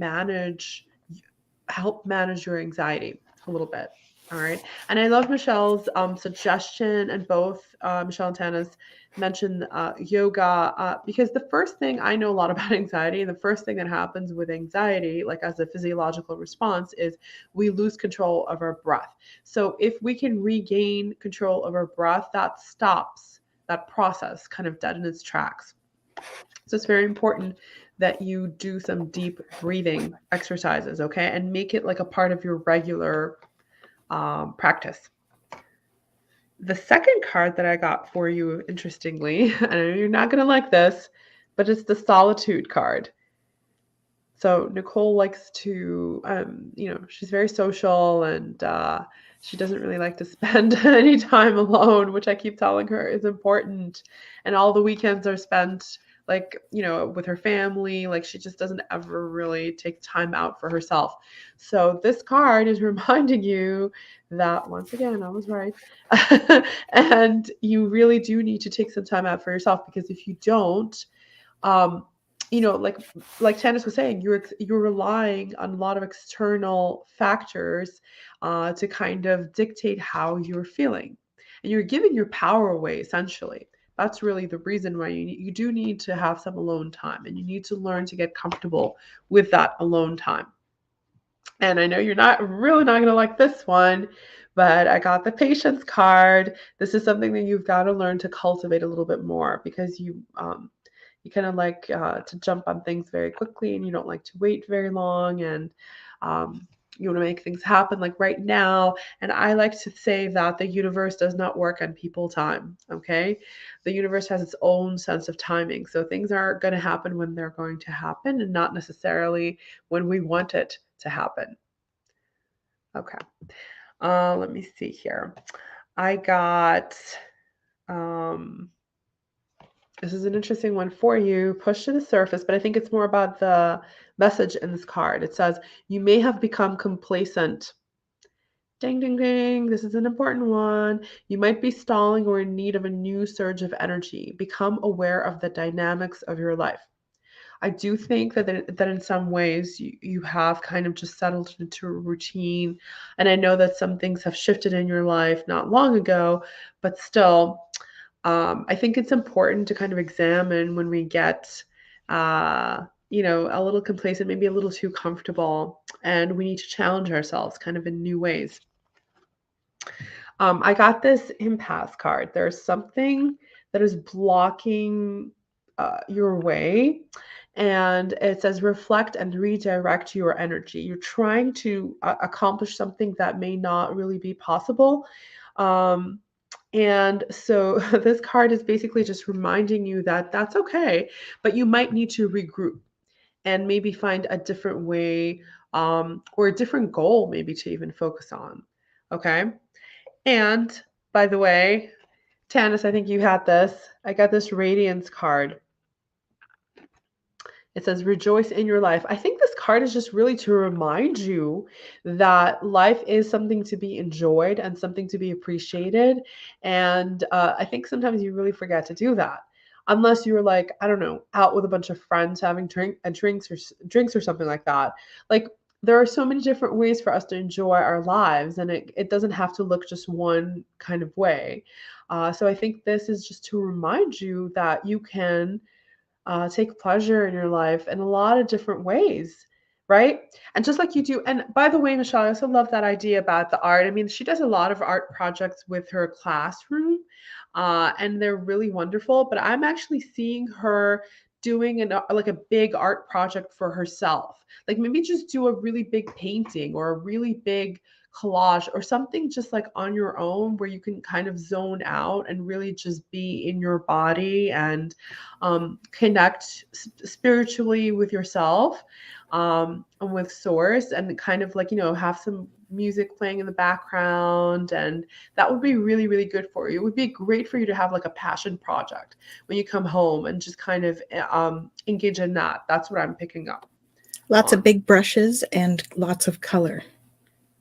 C: help manage your anxiety a little bit. All right. And I love Michelle's suggestion, and both Michelle and Tanys mentioned yoga because the first thing I know a lot about anxiety, and the first thing that happens with anxiety, like as a physiological response, is we lose control of our breath. So if we can regain control of our breath, that stops that process kind of dead in its tracks. So it's very important that you do some deep breathing exercises, okay? And make it like a part of your regular practice. The second card that I got for you, interestingly, I know you're not going to like this, but it's the solitude card. So Nicole likes to, she's very social, and she doesn't really like to spend any time alone, which I keep telling her is important. And all the weekends are spent with her family. Like she just doesn't ever really take time out for herself. So this card is reminding you that, once again, I was right. And you really do need to take some time out for yourself, because if you don't, like Tanys was saying, you're relying on a lot of external factors to kind of dictate how you're feeling. and you're giving your power away, essentially. That's really the reason why you do need to have some alone time, and you need to learn to get comfortable with that alone time. And I know you're really not going to like this one, but I got the patience card. This is something that you've got to learn to cultivate a little bit more, because you kind of like to jump on things very quickly, and you don't like to wait very long, and you want to make things happen like right now. And I like to say that the universe does not work on people time, okay? The universe has its own sense of timing. So things are going to happen when they're going to happen, and not necessarily when we want it to happen. Okay. Let me see here. I got, this is an interesting one for you. Push to the surface, but I think it's more about the message in this card. It says, you may have become complacent. Ding, ding, ding. This is an important one. You might be stalling or in need of a new surge of energy. Become aware of the dynamics of your life. I do think that in some ways you have kind of just settled into a routine. And I know that some things have shifted in your life not long ago, but still, I think it's important to kind of examine when we get, a little complacent, maybe a little too comfortable, and we need to challenge ourselves kind of in new ways. I got this impasse card. There's something that is blocking your way. And it says, reflect and redirect your energy. You're trying to accomplish something that may not really be possible. And so this card is basically just reminding you that that's okay, but you might need to regroup and maybe find a different way, or a different goal maybe to even focus on. Okay. And by the way, Tanys, I think you had this. I got this radiance card. It says, rejoice in your life. I think this card is just really to remind you that life is something to be enjoyed and something to be appreciated. And I think sometimes you really forget to do that. Unless you're like, I don't know, out with a bunch of friends having drinks or something like that. Like, there are so many different ways for us to enjoy our lives, and it doesn't have to look just one kind of way. So I think this is just to remind you that you can take pleasure in your life in a lot of different ways, right? And just like you do. And by the way, Michelle, I also love that idea about the art. I mean, she does a lot of art projects with her classroom, and they're really wonderful. But I'm actually seeing her doing like a big art project for herself. Like maybe just do a really big painting or a really big collage or something just like on your own, where you can kind of zone out and really just be in your body and connect spiritually with yourself, and with source, and kind of like, have some music playing in the background. And that would be really, really good for you. It would be great for you to have like a passion project when you come home and just kind of engage in that. That's what I'm picking up.
B: Lots of big brushes and lots of color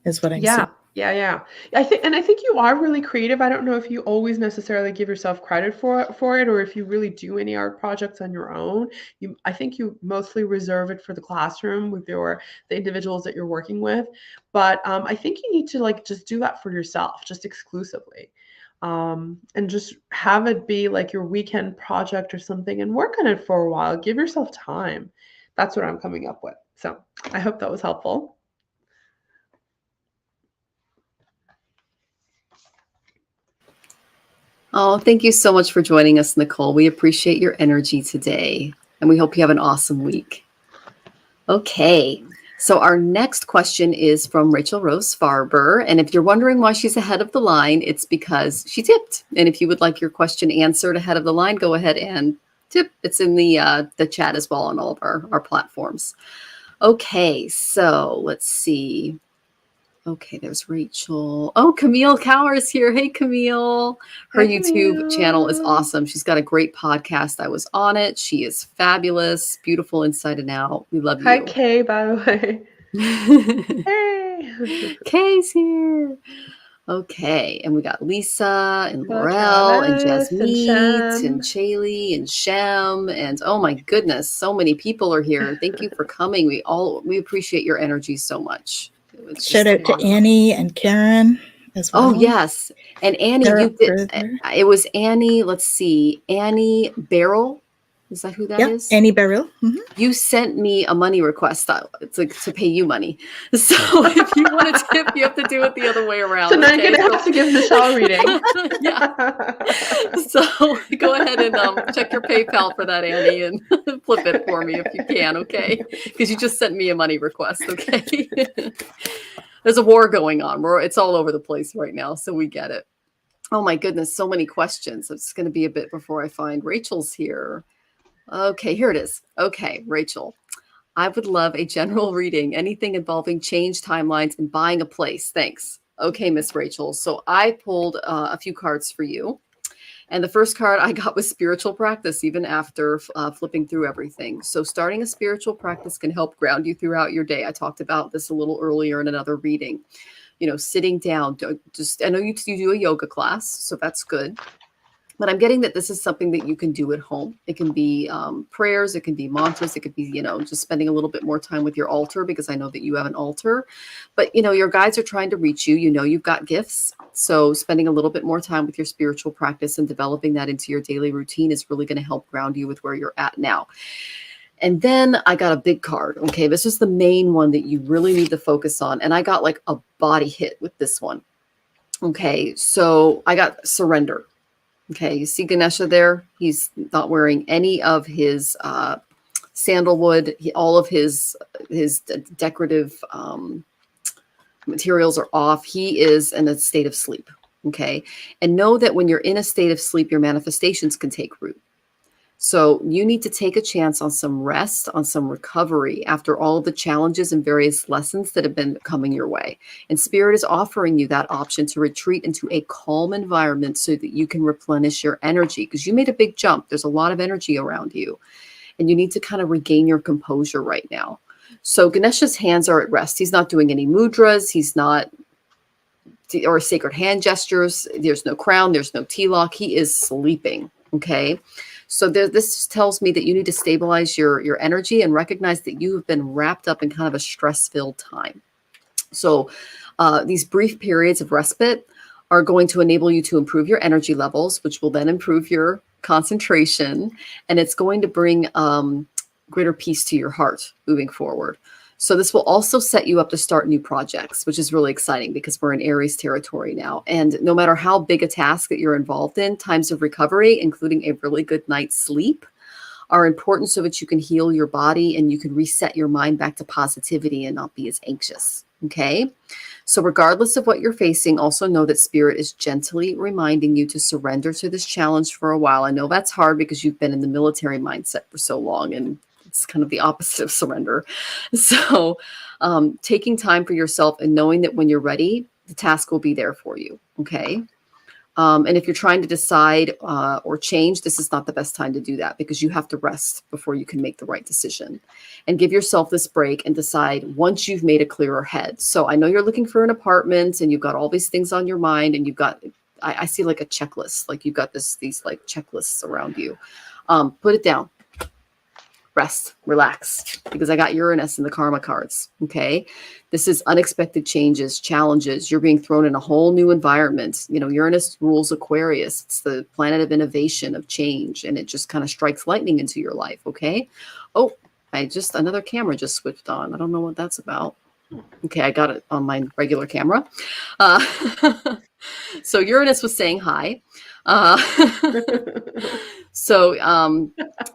B: is what I'm seeing.
C: Yeah. I think you are really creative. I don't know if you always necessarily give yourself credit for it, or if you really do any art projects on your own. I think you mostly reserve it for the classroom with the individuals that you're working with. But I think you need to like just do that for yourself, just exclusively. And just have it be like your weekend project or something, and work on it for a while. Give yourself time. That's what I'm coming up with. So I hope that was helpful.
A: Oh, thank you so much for joining us, Nicole. We appreciate your energy today, and we hope you have an awesome week. Okay, so our next question is from Rachel Rose Farber. And if you're wondering why she's ahead of the line, it's because she tipped. And if you would like your question answered ahead of the line, go ahead and tip. It's in the chat as well on all of our platforms. Okay, so let's see. Okay, there's Rachel. Oh, Camille Cower is here. Hey, Camille. Her YouTube channel is awesome. She's got a great podcast. I was on it. She is fabulous, beautiful inside and out. We love you.
C: Hi, Kay, by the way. Hey.
A: Kay's here. Okay, and we got Lisa and Laurel and Jasmeet and Shaylee and Shem, and oh my goodness, so many people are here. Thank you for coming. We appreciate your energy so much.
B: Shout out to Annie and Karen as well.
A: Oh, yes. And Annie,
B: They're
A: you
B: up for
A: did,
B: there.
A: it was Annie, let's see, Annie Barrel. Is that who that
B: Yeah,
A: is?
B: Annie Beryl. Mm-hmm.
A: You sent me a money request. It's like to pay you money. So if you want to tip, you have to do it the other way around.
C: So now
A: okay?
C: you're going to have to give Michelle a reading.
A: Yeah. So go ahead and check your PayPal for that, Annie, and flip it for me if you can, okay? Because you just sent me a money request, okay? There's a war going on. It's all over the place right now, so we get it. Oh my goodness, so many questions. It's going to be a bit before I find Rachel's here. Okay, here it is. Okay, Rachel, I would love a general reading, anything involving change timelines and buying a place. Thanks. Okay, Miss Rachel. So I pulled a few cards for you. And the first card I got was spiritual practice, even after flipping through everything. So starting a spiritual practice can help ground you throughout your day. I talked about this a little earlier in another reading. You know, sitting down, I know you do a yoga class, so that's good. But I'm getting that this is something that you can do at home. It can be prayers, it can be mantras, it could be, just spending a little bit more time with your altar, because I know that you have an altar. But, your guides are trying to reach you. You've got gifts. So spending a little bit more time with your spiritual practice and developing that into your daily routine is really going to help ground you with where you're at now. And then I got a big card. Okay, this is the main one that you really need to focus on. And I got like a body hit with this one. Okay, so I got surrender. Okay, you see Ganesha there? He's not wearing any of his sandalwood. All of his decorative materials are off. He is in a state of sleep. Okay, and know that when you're in a state of sleep, your manifestations can take root. So you need to take a chance on some rest, on some recovery after all of the challenges and various lessons that have been coming your way. And Spirit is offering you that option to retreat into a calm environment so that you can replenish your energy, because you made a big jump. There's a lot of energy around you, and you need to kind of regain your composure right now. So Ganesha's hands are at rest. He's not doing any mudras. He's not, or sacred hand gestures. There's no crown. There's no T-lock. He is sleeping. Okay. So this tells me that you need to stabilize your energy and recognize that you have been wrapped up in kind of a stress-filled time. So these brief periods of respite are going to enable you to improve your energy levels, which will then improve your concentration, and it's going to bring greater peace to your heart moving forward. So this will also set you up to start new projects, which is really exciting because we're in Aries territory now. And no matter how big a task that you're involved in, times of recovery, including a really good night's sleep, are important so that you can heal your body and you can reset your mind back to positivity and not be as anxious. Okay. So regardless of what you're facing, also know that Spirit is gently reminding you to surrender to this challenge for a while. I know that's hard because you've been in the military mindset for so long, and it's kind of the opposite of surrender. So taking time for yourself and knowing that when you're ready, the task will be there for you. Okay. And if you're trying to decide or change, this is not the best time to do that, because you have to rest before you can make the right decision. And give yourself this break and decide once you've made a clearer head. So I know you're looking for an apartment and you've got all these things on your mind, and you've got, I see like a checklist, like you've got these like checklists around you. Put it down. Rest, relax, because I got Uranus in the karma cards. Okay. This is unexpected changes, challenges. You're being thrown in a whole new environment. Uranus rules Aquarius. It's the planet of innovation, of change, and it just kind of strikes lightning into your life. Okay. Oh, another camera just switched on. I don't know what that's about. Okay. I got it on my regular camera. So Uranus was saying hi. So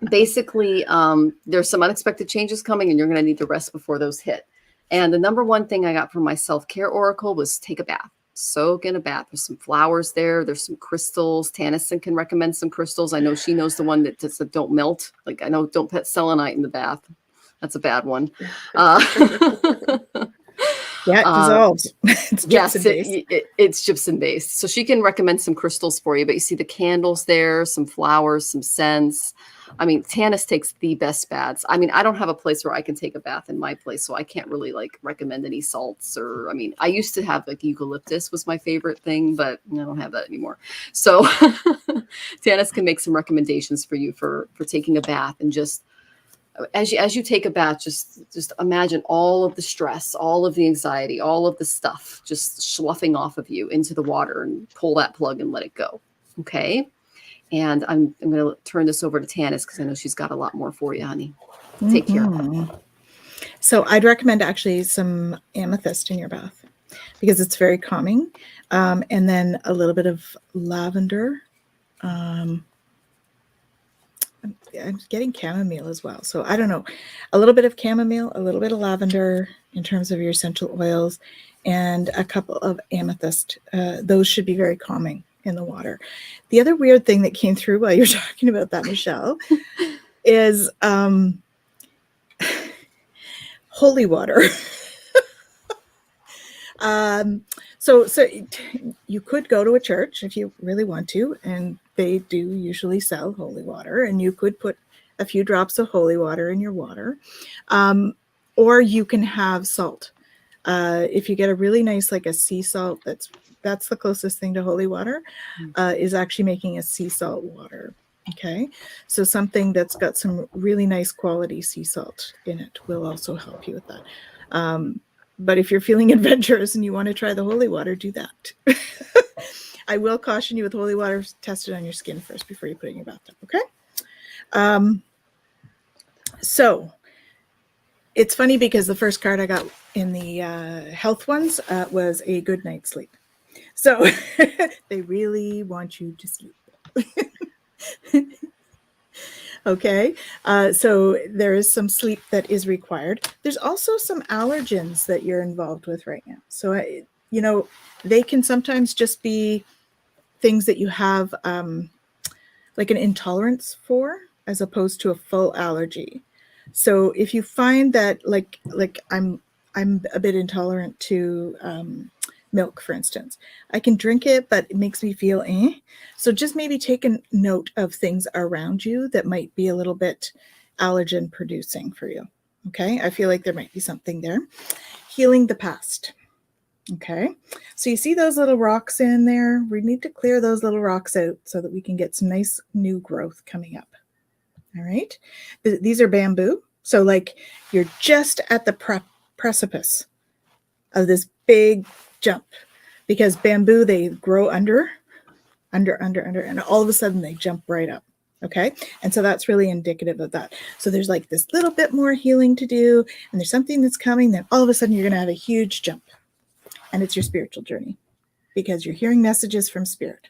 A: basically, there's some unexpected changes coming, and you're going to need to rest before those hit. And the number one thing I got from my self-care oracle was take a bath. Soak in a bath. There's some flowers there. There's some crystals. Tanys can recommend some crystals. I know she knows the one that just don't melt. Like I know, don't put selenite in the bath. That's a bad one.
B: Yeah, it dissolves. It's gypsum based.
A: It's gypsum based. So she can recommend some crystals for you, but you see the candles there, some flowers, some scents. I mean, Tanys takes the best baths. I mean, I don't have a place where I can take a bath in my place, so I can't really like recommend any salts or, I mean, I used to have like eucalyptus was my favorite thing, but I don't have that anymore. So Tanys can make some recommendations for you for taking a bath and just as you take a bath, just imagine all of the stress, all of the anxiety, all of the stuff just sloughing off of you into the water, and pull that plug and let it go. Okay. And I'm going to turn this over to Tanys because I know she's got a lot more for you, honey. Take care.
B: So I'd recommend actually some amethyst in your bath because it's very calming. And then a little bit of lavender. I'm getting chamomile as well. So I don't know, a little bit of chamomile, a little bit of lavender in terms of your essential oils, and a couple of amethyst. Those should be very calming in the water. The other weird thing that came through while you're talking about that, Michelle, is holy water. So you could go to a church if you really want to, and they do usually sell holy water, and you could put a few drops of holy water in your water, or you can have salt. If you get a really nice, like a sea salt, that's the closest thing to holy water, is actually making a sea salt water. Okay, so something that's got some really nice quality sea salt in it will also help you with that. But if you're feeling adventurous and you want to try the holy water, do that. I will caution you with holy water, test it on your skin first before you put it in your bathtub, okay? So it's funny because the first card I got in the health ones was a good night's sleep. So they really want you to sleep. Okay, so there is some sleep that is required. There's also some allergens that you're involved with right now. So, they can sometimes just be things that you have like an intolerance for, as opposed to a full allergy. So if you find that like I'm a bit intolerant to milk, for instance, I can drink it, but it makes me feel So just maybe take a note of things around you that might be a little bit allergen producing for you. Okay. I feel like there might be something there. Healing the past. Okay. So you see those little rocks in there? We need to clear those little rocks out so that we can get some nice new growth coming up. All right. These are bamboo. So like you're just at the precipice of this big jump, because bamboo, they grow under, and all of a sudden they jump right up. Okay. And so that's really indicative of that. So there's like this little bit more healing to do, and there's something that's coming, then all of a sudden you're going to have a huge jump, and it's your spiritual journey because you're hearing messages from spirit.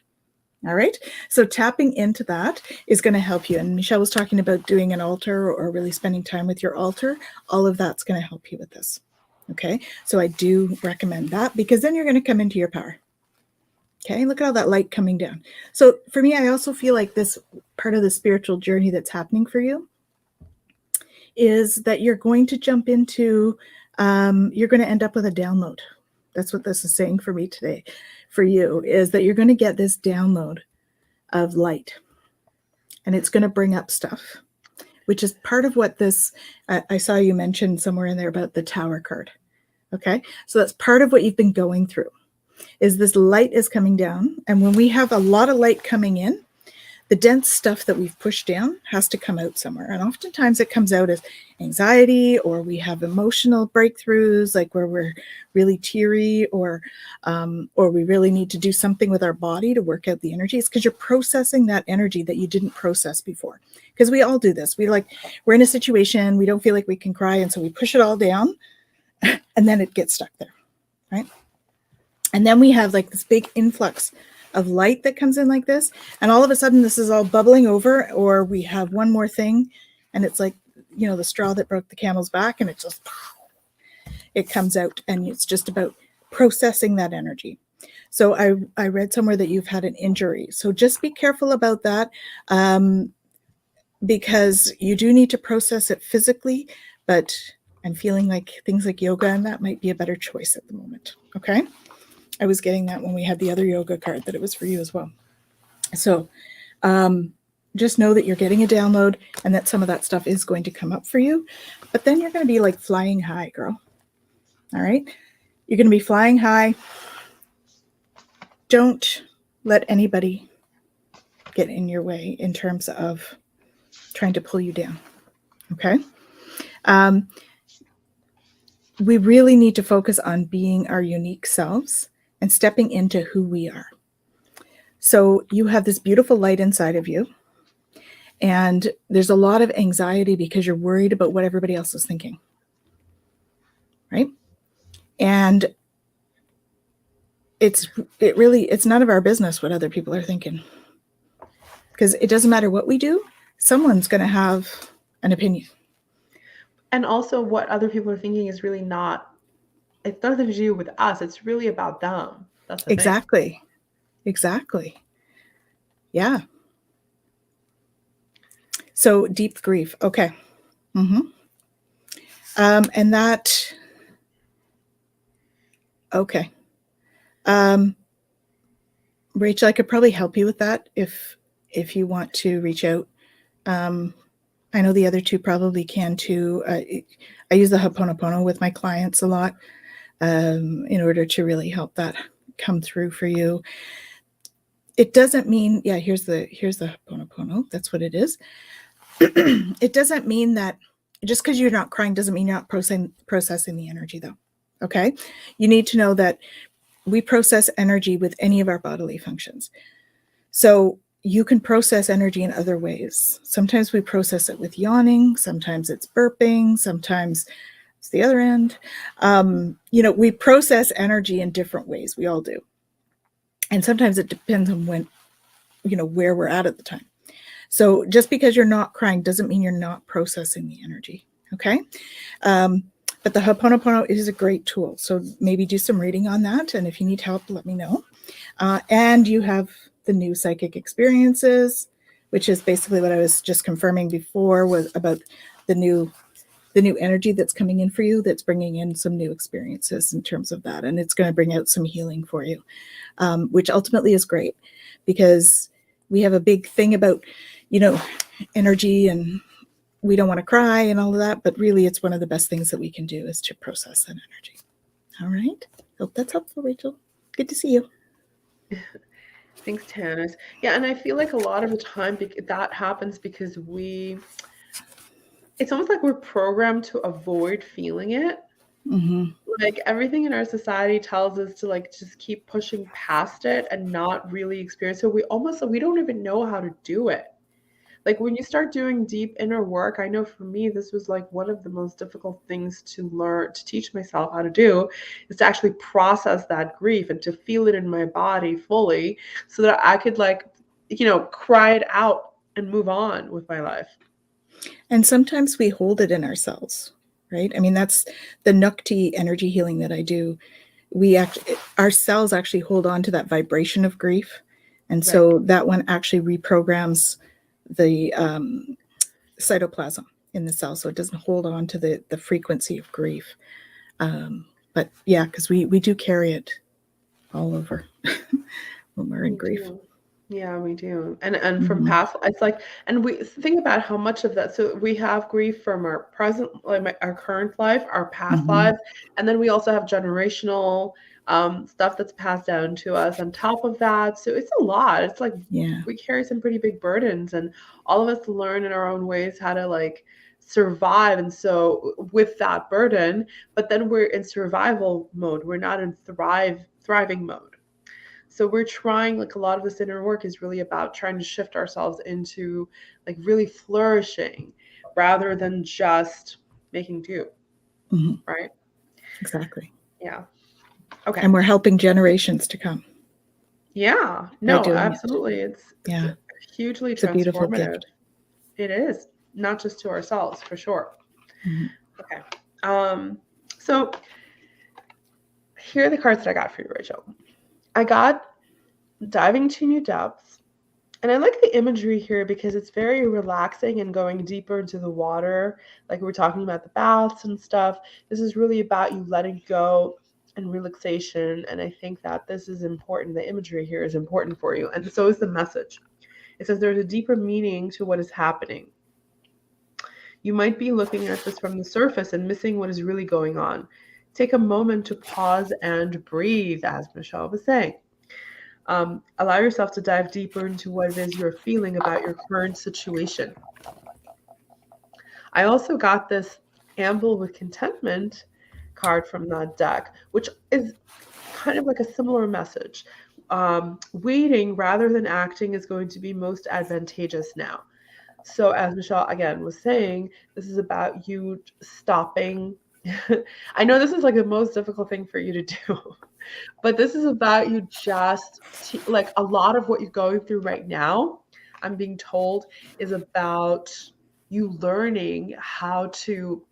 B: All right. So tapping into that is going to help you. And Michelle was talking about doing an altar or really spending time with your altar. All of that's going to help you with this. Okay, so I do recommend that, because then you're going to come into your power. Okay, look at all that light coming down. So for me, I also feel like this part of the spiritual journey that's happening for you is that you're going to jump into, you're going to end up with a download. That's what this is saying for me today. For you, is that you're going to get this download of light, and it's going to bring up stuff, which is part of what this, I saw you mention somewhere in there about the Tower card. Okay, so that's part of what you've been going through, is this light is coming down. And when we have a lot of light coming in, the dense stuff that we've pushed down has to come out somewhere. And oftentimes it comes out as anxiety, or we have emotional breakthroughs, like where we're really teary, or we really need to do something with our body to work out the energy. It's because you're processing that energy that you didn't process before. Because we all do this. We're in a situation, we don't feel like we can cry, and so we push it all down, and then it gets stuck there, right? And then we have like this big influx of light that comes in like this, and all of a sudden this is all bubbling over, or we have one more thing, and it's like, the straw that broke the camel's back, and it comes out, and it's just about processing that energy. So I read somewhere that you've had an injury, so just be careful about that, because you do need to process it physically, but I'm feeling like things like yoga and that might be a better choice at the moment. Okay. I was getting that when we had the other yoga card, that it was for you as well. So just know that you're getting a download, and that some of that stuff is going to come up for you, but then you're going to be like flying high, girl. All right. You're going to be flying high. Don't let anybody get in your way in terms of trying to pull you down. Okay. We really need to focus on being our unique selves and stepping into who we are. So you have this beautiful light inside of you, and there's a lot of anxiety because you're worried about what everybody else is thinking, right? And it's none of our business what other people are thinking, because it doesn't matter what we do, someone's going to have an opinion.
C: And also what other people are thinking is really it's nothing to do with us. It's really about them. That's the
B: thing. Exactly. Yeah. So deep grief. Okay. And that, okay. Rachel, I could probably help you with that if you want to reach out. I know the other two probably can too. I use the Ho'oponopono with my clients a lot in order to really help that come through for you. It doesn't mean, here's the Ho'oponopono. That's what it is. It doesn't mean that just because you're not crying doesn't mean you're not processing the energy, though. Okay? You need to know that we process energy with any of our bodily functions. So you can process energy in other ways. Sometimes we process it with yawning. Sometimes it's burping. Sometimes it's the other end. We process energy in different ways. We all do. And sometimes it depends on where we're at the time. So just because you're not crying doesn't mean you're not processing the energy. Okay. But the Ho'oponopono is a great tool. So maybe do some reading on that. And if you need help, let me know. And you have the new psychic experiences, which is basically what I was just confirming before, was about the new energy that's coming in for you, that's bringing in some new experiences in terms of that. And it's going to bring out some healing for you, which ultimately is great, because we have a big thing about, energy, and we don't want to cry and all of that. But really, it's one of the best things that we can do is to process that energy. All right. Hope that's helpful, Rachel. Good to see you.
C: Thanks, Tanys. Yeah, and I feel like a lot of the time that happens because it's almost like we're programmed to avoid feeling it.
B: Mm-hmm.
C: Like everything in our society tells us to just keep pushing past it and not really experience it. We don't even know how to do it. Like when you start doing deep inner work, I know for me, this was like one of the most difficult things to learn, to teach myself how to do, is to actually process that grief and to feel it in my body fully so that I could cry it out and move on with my life.
B: And sometimes we hold it in ourselves, right? I mean, that's the Nukti energy healing that I do. Our cells actually hold on to that vibration of grief. And so that one actually reprograms the cytoplasm in the cell, so it doesn't hold on to the frequency of grief. But yeah, because we do carry it all over when we're in grief.
C: Yeah, we do. And from past, it's like, and we think about how much of that. So we have grief from our present, our current life, our past lives, and then we also have generational stuff that's passed down to us on top of that. So it's a lot. It's like we carry some pretty big burdens, and all of us learn in our own ways how to survive. And so with that burden, but then we're in survival mode. We're not in thriving mode. So we're trying, a lot of this inner work is really about trying to shift ourselves into really flourishing rather than just making do. Right?
B: Exactly.
C: Yeah. Okay.
B: And we're helping generations to come.
C: Yeah. No, absolutely. It's hugely transformative. A beautiful gift. It is. Not just to ourselves, for sure. Okay. So here are the cards that I got for you, Rachel. I got diving to new depths. And I like the imagery here because it's very relaxing and going deeper into the water. Like we're talking about the baths and stuff. This is really about you letting go and relaxation. And I think that this is important. The imagery here is important for you. And so is the message. It says there's a deeper meaning to what is happening. You might be looking at this from the surface and missing what is really going on. Take a moment to pause and breathe, as Michelle was saying. Allow yourself to dive deeper into what it is you're feeling about your current situation. I also got this Amble with Contentment card from that deck, which is kind of like a similar message. Waiting rather than acting is going to be most advantageous now. So as Michelle, again, was saying, this is about you stopping. I know this is like the most difficult thing for you to do, but this is about you just, like a lot of what you're going through right now, I'm being told, is about you learning how to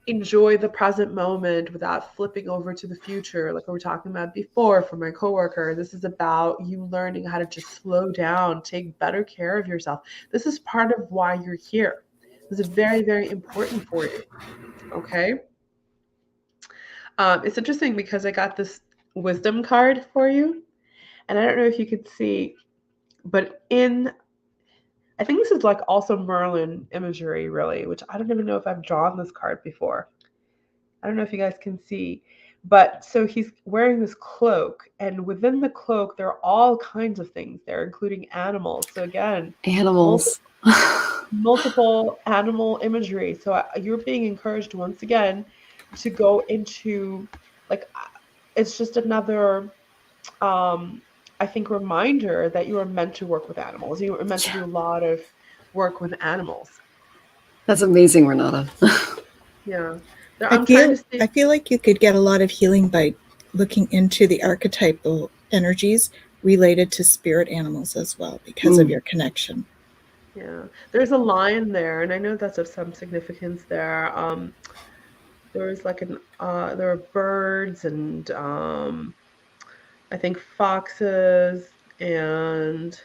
C: enjoy the present moment without flipping over to the future, like we were talking about before for my coworker. This is about you learning how to just slow down, take better care of yourself. This is part of why you're here. This is very, very important for you. Okay. It's interesting because I got this wisdom card for you, and I don't know if you could see, but I think this is like also Merlin imagery, really, which I don't even know if I've drawn this card before. I don't know if you guys can see, but so he's wearing this cloak, and within the cloak, there are all kinds of things there, including animals. So again,
A: Animals.
C: multiple animal imagery. So you're being encouraged once again to go into, like, it's just another, I think, reminder that you are meant to work with animals. You are meant to do a lot of work with animals.
A: That's amazing, Renata.
C: Yeah.
B: I feel like you could get a lot of healing by looking into the archetypal energies related to spirit animals as well because of your connection.
C: Yeah, there's a lion there, and I know that's of some significance there. There's like there are birds and I think foxes and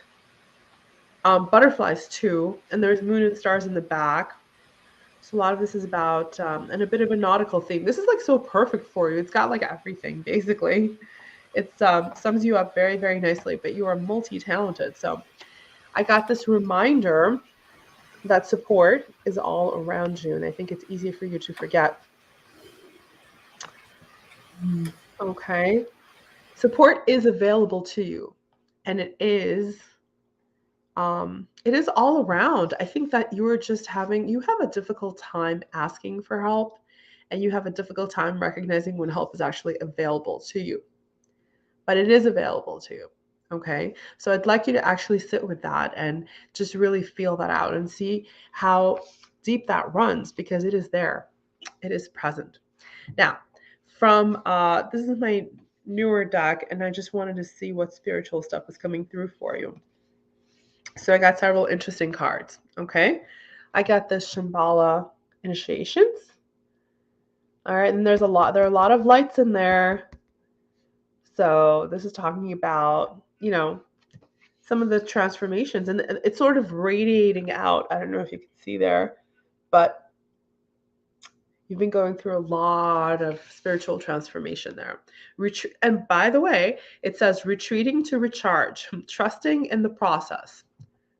C: butterflies too, and there's moon and stars in the back. So a lot of this is about and a bit of a nautical theme. This is like so perfect for you. It's got like everything basically. It sums you up very, very nicely, but you are multi-talented. So I got this reminder that support is all around you, and I think it's easy for you to forget. Okay. Support is available to you, and it is all around. I think that you have a difficult time asking for help, and you have a difficult time recognizing when help is actually available to you. But it is available to you. Okay. So I'd like you to actually sit with that and just really feel that out and see how deep that runs, because it is there. It is present. Now, from this is my newer deck, and I just wanted to see what spiritual stuff is coming through for you. So I got several interesting cards. Okay. I got this Shambhala initiations. All right. And there are a lot of lights in there. So this is talking about, some of the transformations, and it's sort of radiating out. I don't know if you can see there, but you've been going through a lot of spiritual transformation there. And by the way, it says retreating to recharge, trusting in the process.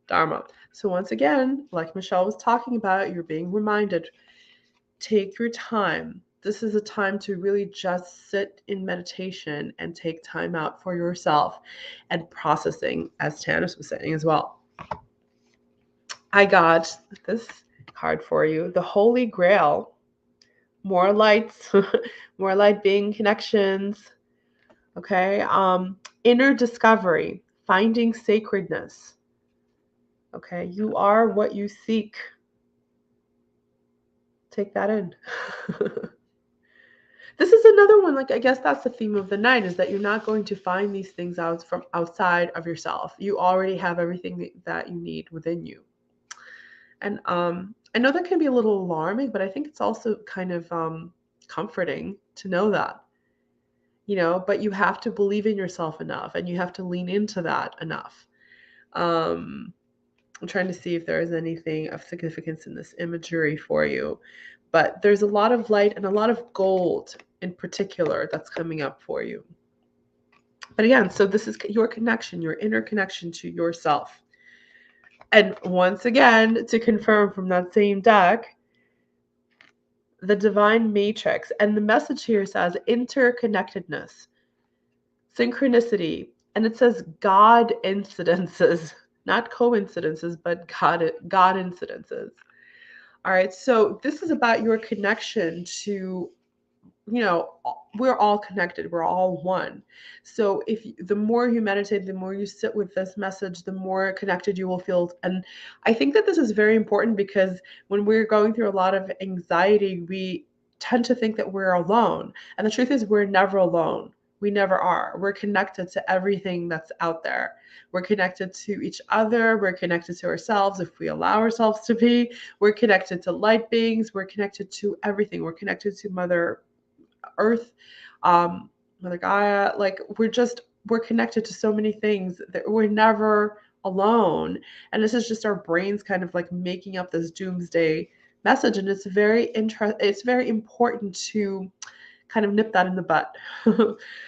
C: Dharma. So once again, like Michelle was talking about, you're being reminded, take your time. This is a time to really just sit in meditation and take time out for yourself and processing, as Tanys was saying as well. I got this card for you, the Holy Grail. More lights, more light being connections. Okay. Inner discovery, finding sacredness. Okay. You are what you seek. Take that in. This is another one, like, I guess that's the theme of the night, is that you're not going to find these things out from outside of yourself. You already have everything that you need within you. And I know that can be a little alarming, but I think it's also kind of comforting to know that, but you have to believe in yourself enough, and you have to lean into that enough. I'm trying to see if there is anything of significance in this imagery for you, but there's a lot of light and a lot of gold in particular that's coming up for you. But again, so this is your connection, your inner connection to yourself. And once again, to confirm from that same deck, the divine matrix, and the message here says interconnectedness, synchronicity, and it says God incidences. Not coincidences, but God incidences. All right. So this is about your connection to, we're all connected. We're all one. So the more you meditate, the more you sit with this message, the more connected you will feel. And I think that this is very important because when we're going through a lot of anxiety, we tend to think that we're alone. And the truth is we're never alone. We never are. We're connected to everything that's out there. We're connected to each other. We're connected to ourselves if we allow ourselves to be. We're connected to light beings. We're connected to everything. We're connected to Mother Earth, Mother Gaia. Like we're connected to so many things that we're never alone. And this is just our brains kind of like making up this doomsday message. And it's very important to kind of nip that in the butt.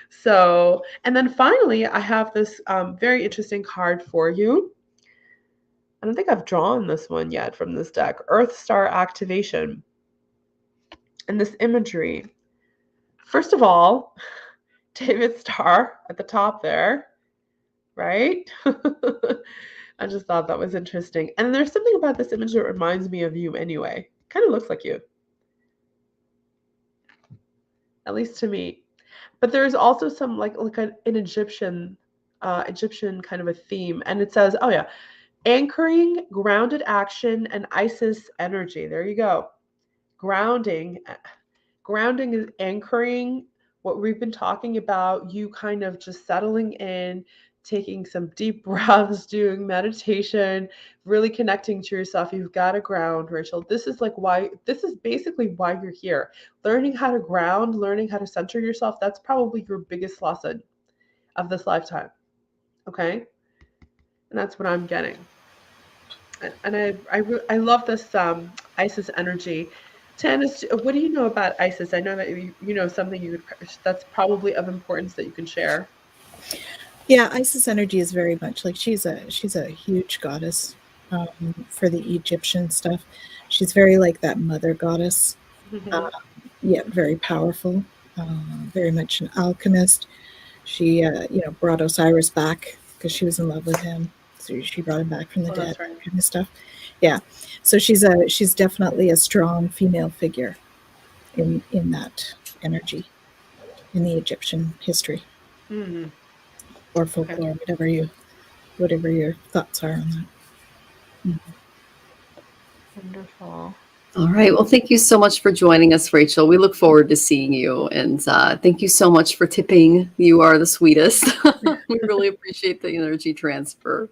C: So, and then finally, I have this very interesting card for you. I don't think I've drawn this one yet from this deck. Earth Star Activation. And this imagery. First of all, David Star at the top there, right? I just thought that was interesting. And there's something about this image that reminds me of you anyway. Kind of looks like you. At least to me. But there's also some like an Egyptian kind of a theme. And it says, oh yeah, anchoring, grounded action, and Isis energy. There you go. Grounding is anchoring, what we've been talking about, you kind of just settling in, taking some deep breaths, doing meditation, really connecting to yourself. You've got to ground, Rachel. This is basically why you're here. Learning how to ground, learning how to center yourself. That's probably your biggest lesson of this lifetime. Okay? And that's what I'm getting. And I love this Isis energy. Tanys, what do you know about Isis? I know that you know something that's probably of importance that you can share.
B: Yeah, Isis energy is very much like she's a huge goddess for the Egyptian stuff. She's very like that mother goddess. Yeah, very powerful. Very much an alchemist. She brought Osiris back because she was in love with him. So she brought him back from the dead, right. Kind of stuff. Yeah. So she's definitely a strong female figure in that energy in the Egyptian history. Mm-hmm. Or folklore, okay. whatever your thoughts are on that. Mm-hmm.
C: Wonderful.
A: All right. Well, thank you so much for joining us, Rachel. We look forward to seeing you. And thank you so much for tipping. You are the sweetest. We really appreciate the energy transfer.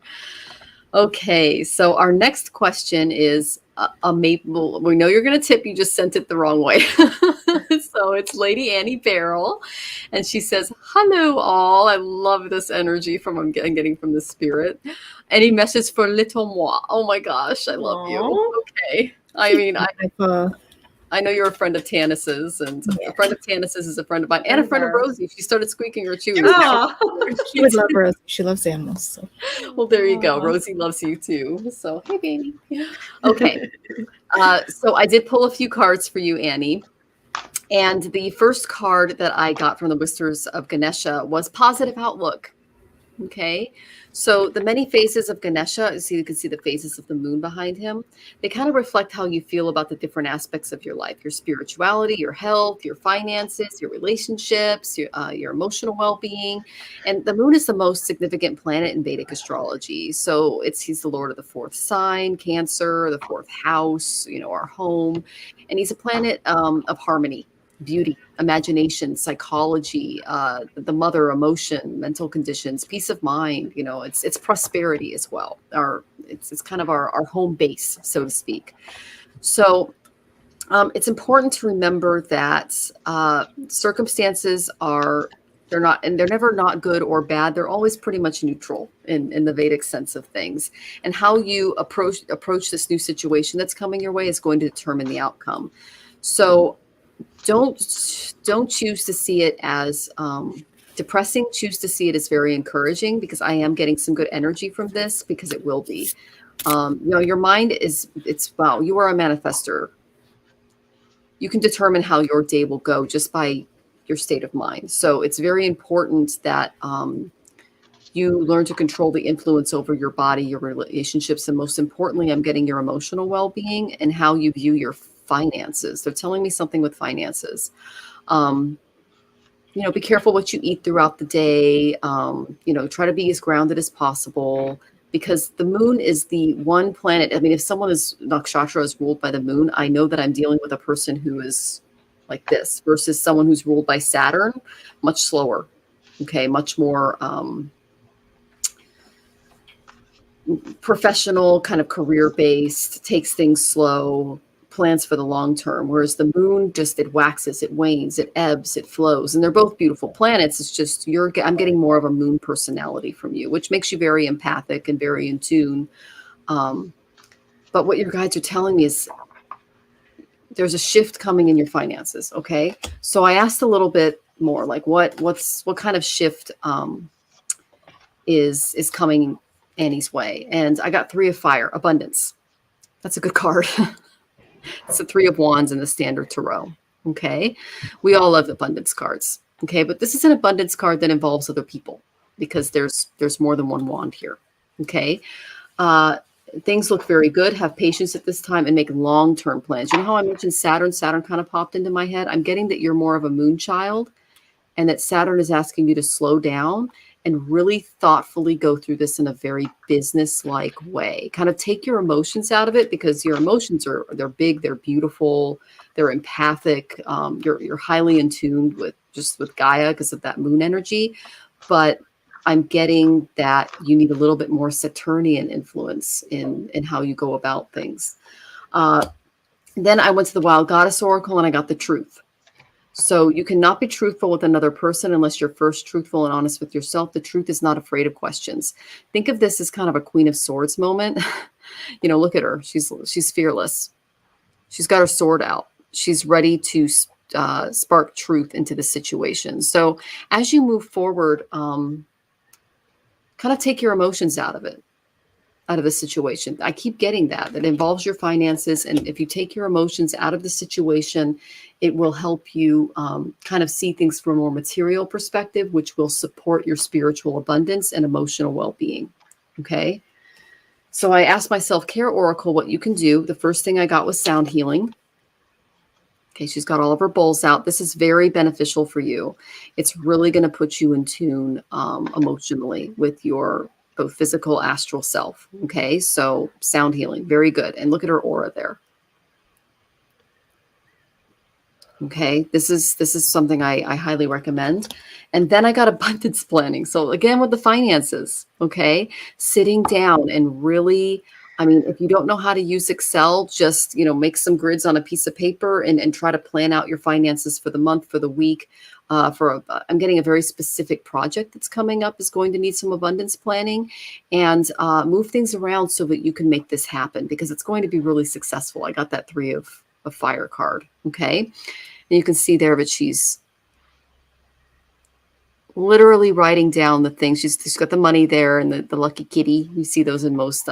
A: Okay. So our next question is a maple. We know you're going to tip. You just sent it the wrong way. So it's Lady Annie Barrel. And she says, hello, all. I love this energy I'm getting from the spirit. Any message for little moi? Oh, my gosh. I love you. Okay. I mean, I know you're a friend of Tanys's, and a friend of Tanys's is a friend of mine, and a friend of Rosie. She started squeaking her shoes.
B: She would love Rosie. She loves animals. So.
A: Well, there you go. Rosie loves you too. So, hey, baby. Okay. So I did pull a few cards for you, Annie. And the first card that I got from the Whispers of Ganesha was Positive Outlook. Okay. So the many faces of Ganesha, you can see the phases of the moon behind him. They kind of reflect how you feel about the different aspects of your life, your spirituality, your health, your finances, your relationships, your emotional well-being. And the moon is the most significant planet in Vedic astrology. So he's the lord of the fourth sign, Cancer, the fourth house, our home. And he's a planet of harmony, beauty, imagination, psychology, the mother, emotion, mental conditions, peace of mind. It's prosperity as well. It's kind of our home base, so to speak. So it's important to remember that circumstances they're never not good or bad. They're always pretty much neutral in the Vedic sense of things. And how you approach this new situation that's coming your way is going to determine the outcome. So don't choose to see it as depressing. Choose to see it as very encouraging, because I am getting some good energy from this, because it will be. Your mind you are a manifester. You can determine how your day will go just by your state of mind. So it's very important that you learn to control the influence over your body, your relationships, and most importantly, I'm getting your emotional well-being and how you view your finances. They're telling me something with finances. Be careful what you eat throughout the day. Try to be as grounded as possible, because the moon is the one planet. I mean, if someone is nakshatra is ruled by the moon, I know that I'm dealing with a person who is like this versus someone who's ruled by Saturn, much slower. Okay, much more professional, kind of career-based, takes things slow, plans for the long term. Whereas the moon, just it waxes, it wanes, it ebbs, it flows. And they're both beautiful planets. It's just I'm getting more of a moon personality from you, which makes you very empathic and very in tune. But what your guides are telling me is there's a shift coming in your finances. Okay. So I asked a little bit more, like what kind of shift is coming Annie's way. And I got 3 of Fire, abundance. That's a good card. It's the 3 of Wands in the standard tarot. Okay. We all love abundance cards. Okay. But this is an abundance card that involves other people, because there's more than one wand here. Okay. Things look very good. Have patience at this time and make long-term plans. You know how I mentioned Saturn? Saturn kind of popped into my head. I'm getting that you're more of a moon child, and that Saturn is asking you to slow down and really thoughtfully go through this in a very business-like way. Kind of take your emotions out of it, because your emotions they're big, they're beautiful, they're empathic. You're highly in tune with Gaia because of that moon energy. But I'm getting that you need a little bit more Saturnian influence in how you go about things. Then I went to the Wild Goddess Oracle and I got the truth. So you cannot be truthful with another person unless you're first truthful and honest with yourself. The truth is not afraid of questions. Think of this as kind of a Queen of Swords moment. Look at her. She's fearless. She's got her sword out. She's ready to spark truth into the situation. So as you move forward, kind of take your emotions out of the situation. I keep getting that involves your finances. And if you take your emotions out of the situation, it will help you kind of see things from a more material perspective, which will support your spiritual abundance and emotional well-being. Okay. So I asked my self-care oracle what you can do. The first thing I got was sound healing. Okay, she's got all of her bowls out. This is very beneficial for you. It's really going to put you in tune emotionally with your both physical, astral self. Okay, so sound healing, very good. And look at her aura there. Okay, this is something I highly recommend. And then I got abundance planning. So again, with the finances, okay, sitting down and really, if you don't know how to use Excel, just, make some grids on a piece of paper and try to plan out your finances for the month, for the week. I'm getting a very specific project that's coming up is going to need some abundance planning, and move things around so that you can make this happen, because it's going to be really successful. I got that 3 of Fire card. Okay. And you can see there that she's literally writing down the things. She's got the money there and the lucky kitty. You see those in most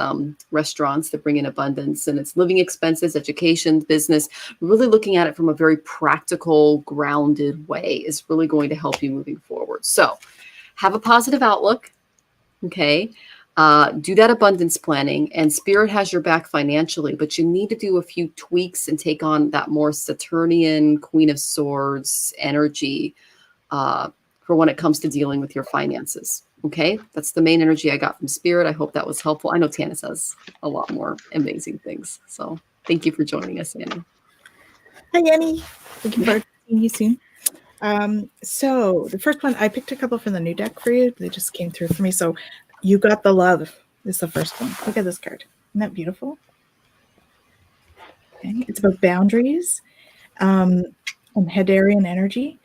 A: restaurants that bring in abundance, and it's living expenses, education, business. Really looking at it from a very practical, grounded way is really going to help you moving forward. So have a positive outlook. Okay. Do that abundance planning, and Spirit has your back financially, but you need to do a few tweaks and take on that more Saturnian Queen of Swords energy for when it comes to dealing with your finances. Okay, that's the main energy I got from Spirit. I hope that was helpful. I know Tanys has a lot more amazing things. So thank you for joining us, Annie.
B: Hi, Annie. Looking forward to seeing you soon. So the first one, I picked a couple from the new deck for you. They just came through for me. So you got the love is the first one. Look at this card. Isn't that beautiful? Okay. It's about boundaries and Hedarian energy.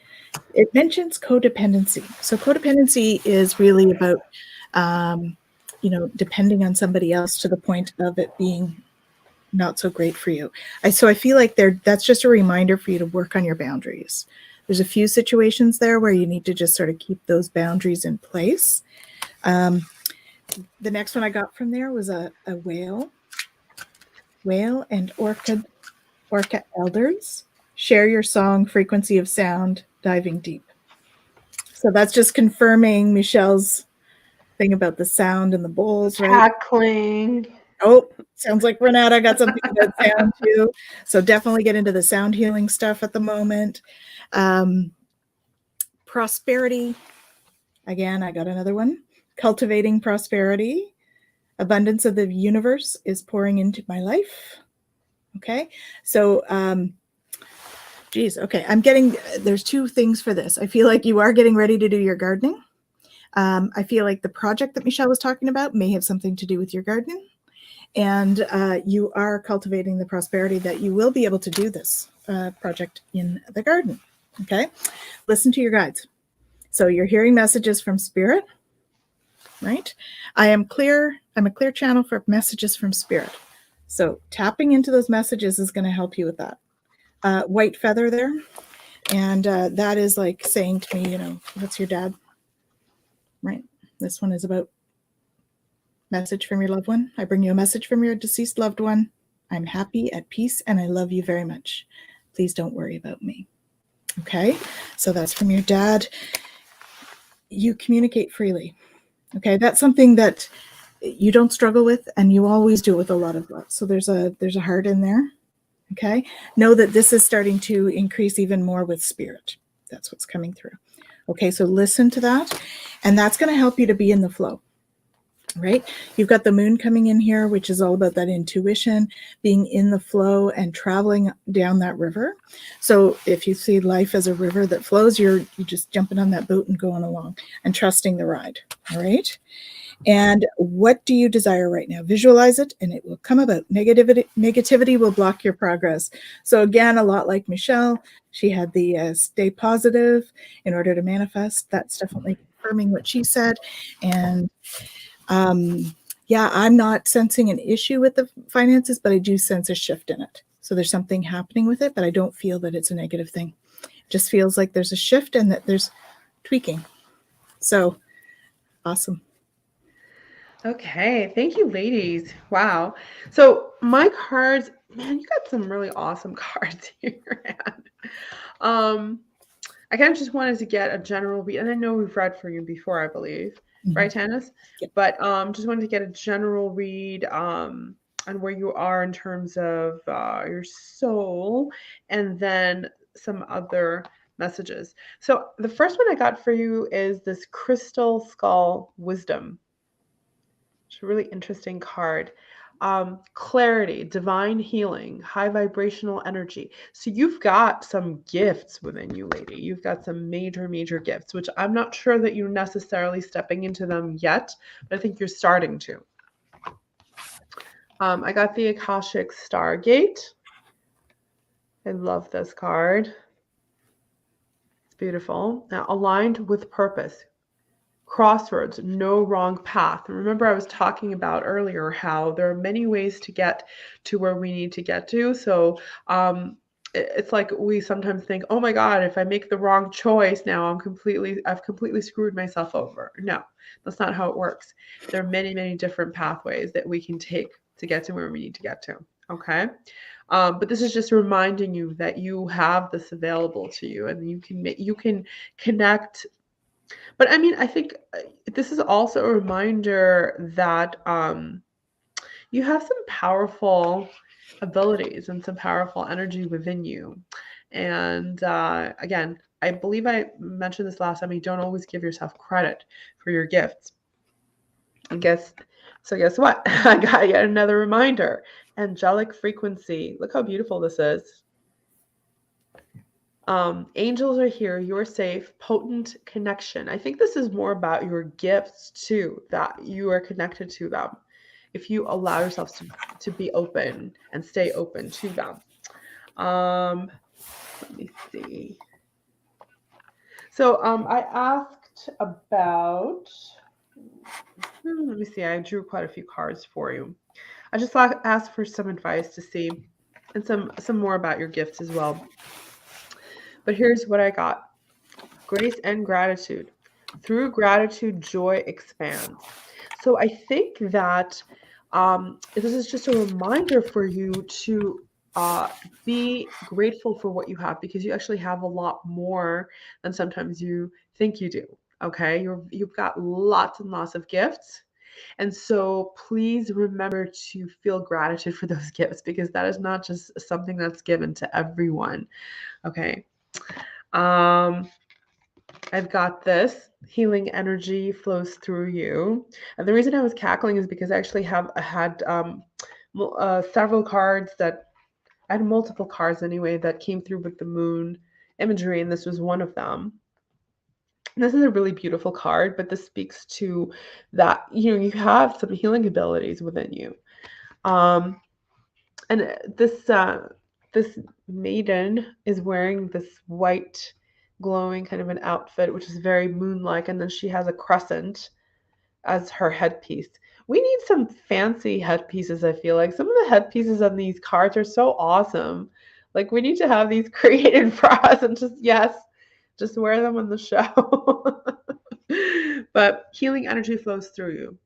B: It mentions codependency. So codependency is really about, depending on somebody else to the point of it being not so great for you. So I feel like that's just a reminder for you to work on your boundaries. There's a few situations there where you need to just sort of keep those boundaries in place. The next one I got from there was a whale. Whale and orca elders. Share your song, frequency of sound, diving deep. So that's just confirming Michelle's thing about the sound and the bowls, right?
C: Cackling.
B: Oh, sounds like Renata got something about sound too. So definitely get into the sound healing stuff at the moment. Prosperity. Again, I got another one. Cultivating prosperity. Abundance of the universe is pouring into my life. Okay. So, okay. There's two things for this. I feel like you are getting ready to do your gardening. I feel like the project that Michelle was talking about may have something to do with your gardening. And you are cultivating the prosperity that you will be able to do this project in the garden. Okay. Listen to your guides. So you're hearing messages from spirit, right? I'm a clear channel for messages from spirit. So tapping into those messages is going to help you with that. White feather there. And that is like saying to me, what's your dad? Right. This one is about message from your loved one. I bring you a message from your deceased loved one. I'm happy, at peace, and I love you very much. Please don't worry about me. Okay. So that's from your dad. You communicate freely. Okay. That's something that you don't struggle with, and you always do with a lot of love. So there's a heart in there. Okay. Know that this is starting to increase even more with spirit. That's what's coming through. Okay. So listen to that, and that's going to help you to be in the flow. Right? You've got the moon coming in here, which is all about that intuition, being in the flow and traveling down that river. So if you see life as a river that flows, you're just jumping on that boat and going along and trusting the ride. All right. And what do you desire right now? Visualize it and it will come about. Negativity will block your progress. So again, a lot like Michelle, she had the stay positive in order to manifest. That's definitely confirming what she said. And I'm not sensing an issue with the finances, but I do sense a shift in it. So there's something happening with it, but I don't feel that it's a negative thing. It just feels like there's a shift and that there's tweaking. So awesome.
C: Okay. Thank you, ladies. Wow. So my cards, man, you got some really awesome cards in your hand. I kind of just wanted to get a general read, and I know we've read for you before, I believe. Right, Tanys?
B: Yep.
C: But just wanted to get a general read on where you are in terms of your soul, and then some other messages. So the first one I got for you is this Crystal Skull Wisdom. It's a really interesting card. Clarity, divine healing, high vibrational energy. So you've got some gifts within you, lady. You've got some major, major gifts, which I'm not sure that you're necessarily stepping into them yet, but I think you're starting to. I got the Akashic Stargate. I love this card. It's beautiful. Now, aligned with purpose. Crossroads, no wrong path. Remember, I was talking about earlier how there are many ways to get to where we need to get to. So it's like we sometimes think, oh my God, if I make the wrong choice now, I've completely screwed myself over. No, that's not how it works. There are many, many different pathways that we can take to get to where we need to get to. Okay. But this is just reminding you that you have this available to you, and you can connect. But I mean, I think this is also a reminder that you have some powerful abilities and some powerful energy within you. And again, I believe I mentioned this last time, you don't always give yourself credit for your gifts. Guess what? I got yet another reminder. Angelic frequency. Look how beautiful this is. Angels are here. You're safe. Potent connection. I think this is more about your gifts too, that you are connected to them. If you allow yourself to be open and stay open to them. Let me see. So I asked about, let me see, I drew quite a few cards for you. I just asked for some advice to see, and some more about your gifts as well. But here's what I got. Grace and gratitude. Through gratitude, joy expands. So I think that this is just a reminder for you to be grateful for what you have, because you actually have a lot more than sometimes you think you do. Okay, you've got lots and lots of gifts. And so please remember to feel gratitude for those gifts, because that is not just something that's given to everyone. Okay. I've got this. Healing energy flows through you. And the reason I was cackling is because I actually had several cards that I had multiple cards anyway that came through with the moon imagery, and this was one of them. This is a really beautiful card, but this speaks to that, you have some healing abilities within you. And this maiden is wearing this white glowing kind of an outfit, which is very moon-like, and then she has a crescent as her headpiece. We need some fancy headpieces, I feel like. Some of the headpieces on these cards are so awesome. Like, we need to have these created for us and just wear them on the show. But healing energy flows through you.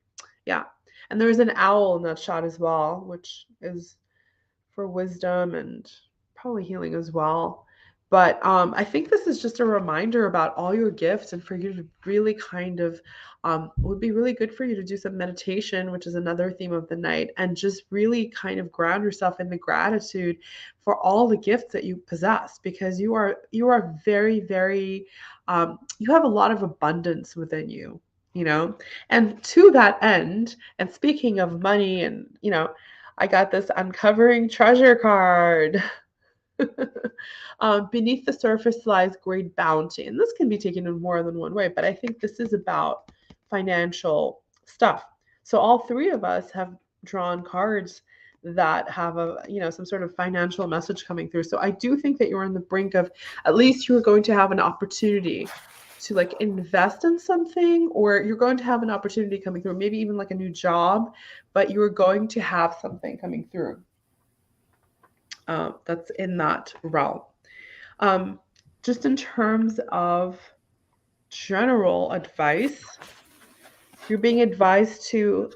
C: Yeah. And there's an owl in that shot as well, which is for wisdom and probably healing as well. But I think this is just a reminder about all your gifts, and for you to really kind of, would be really good for you to do some meditation, which is another theme of the night, and just really kind of ground yourself in the gratitude for all the gifts that you possess, because you are very, very, you have a lot of abundance within you, and to that end, and speaking of money, and, I got this uncovering treasure card. Beneath the surface lies great bounty. And this can be taken in more than one way, but I think this is about financial stuff. So all three of us have drawn cards that have some sort of financial message coming through. So I do think that you're on the brink of, at least you're going to have an opportunity to like invest in something, or you're going to have an opportunity coming through, maybe even like a new job, but you're going to have something coming through. That's in that realm. Just in terms of general advice, you're being advised to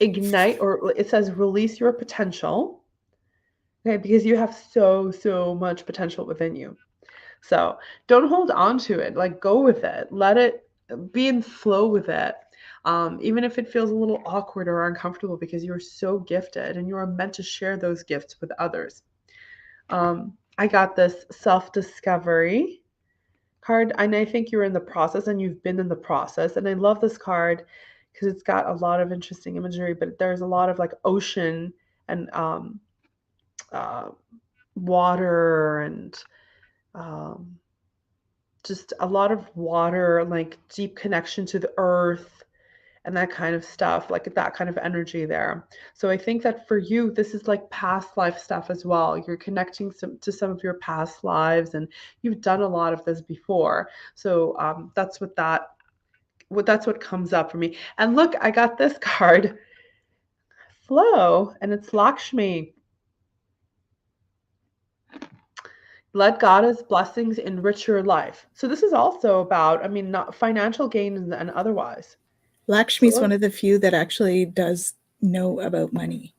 C: ignite, or it says release your potential, okay, because you have so much potential within you. So don't hold on to it. Like, go with it. Let it be in flow with it. Even if it feels a little awkward or uncomfortable, because you're so gifted and you are meant to share those gifts with others. I got this self-discovery card, and I think you're in the process, and you've been in the process. And I love this card because it's got a lot of interesting imagery, but there's a lot of like ocean and water, and just a lot of water, like deep connection to the earth and that kind of stuff, like that kind of energy there. So I think that for you, this is like past life stuff as well. You're connecting to some of your past lives, and you've done a lot of this before. So that's what comes up for me. And look, I got this card, Flow, and it's Lakshmi. Let Goddess blessings enrich your life. So this is also about, not financial gain and otherwise.
B: Lakshmi is one of the few that actually does know about money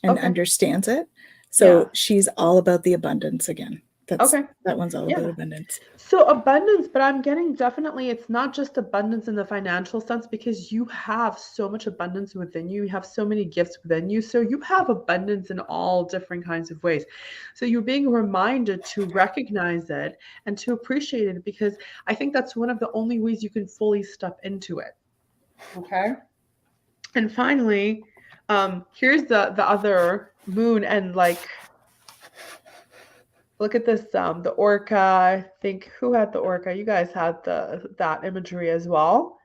B: and understands it. So she's all about the abundance again. That one's all about abundance.
C: So abundance, but I'm getting definitely, it's not just abundance in the financial sense, because you have so much abundance within you. You have so many gifts within you. So you have abundance in all different kinds of ways. So you're being reminded to recognize it and to appreciate it, because I think that's one of the only ways you can fully step into it. Okay. And finally, here's the other moon, and like, look at this, the orca. I think, who had the orca? You guys had that imagery as well.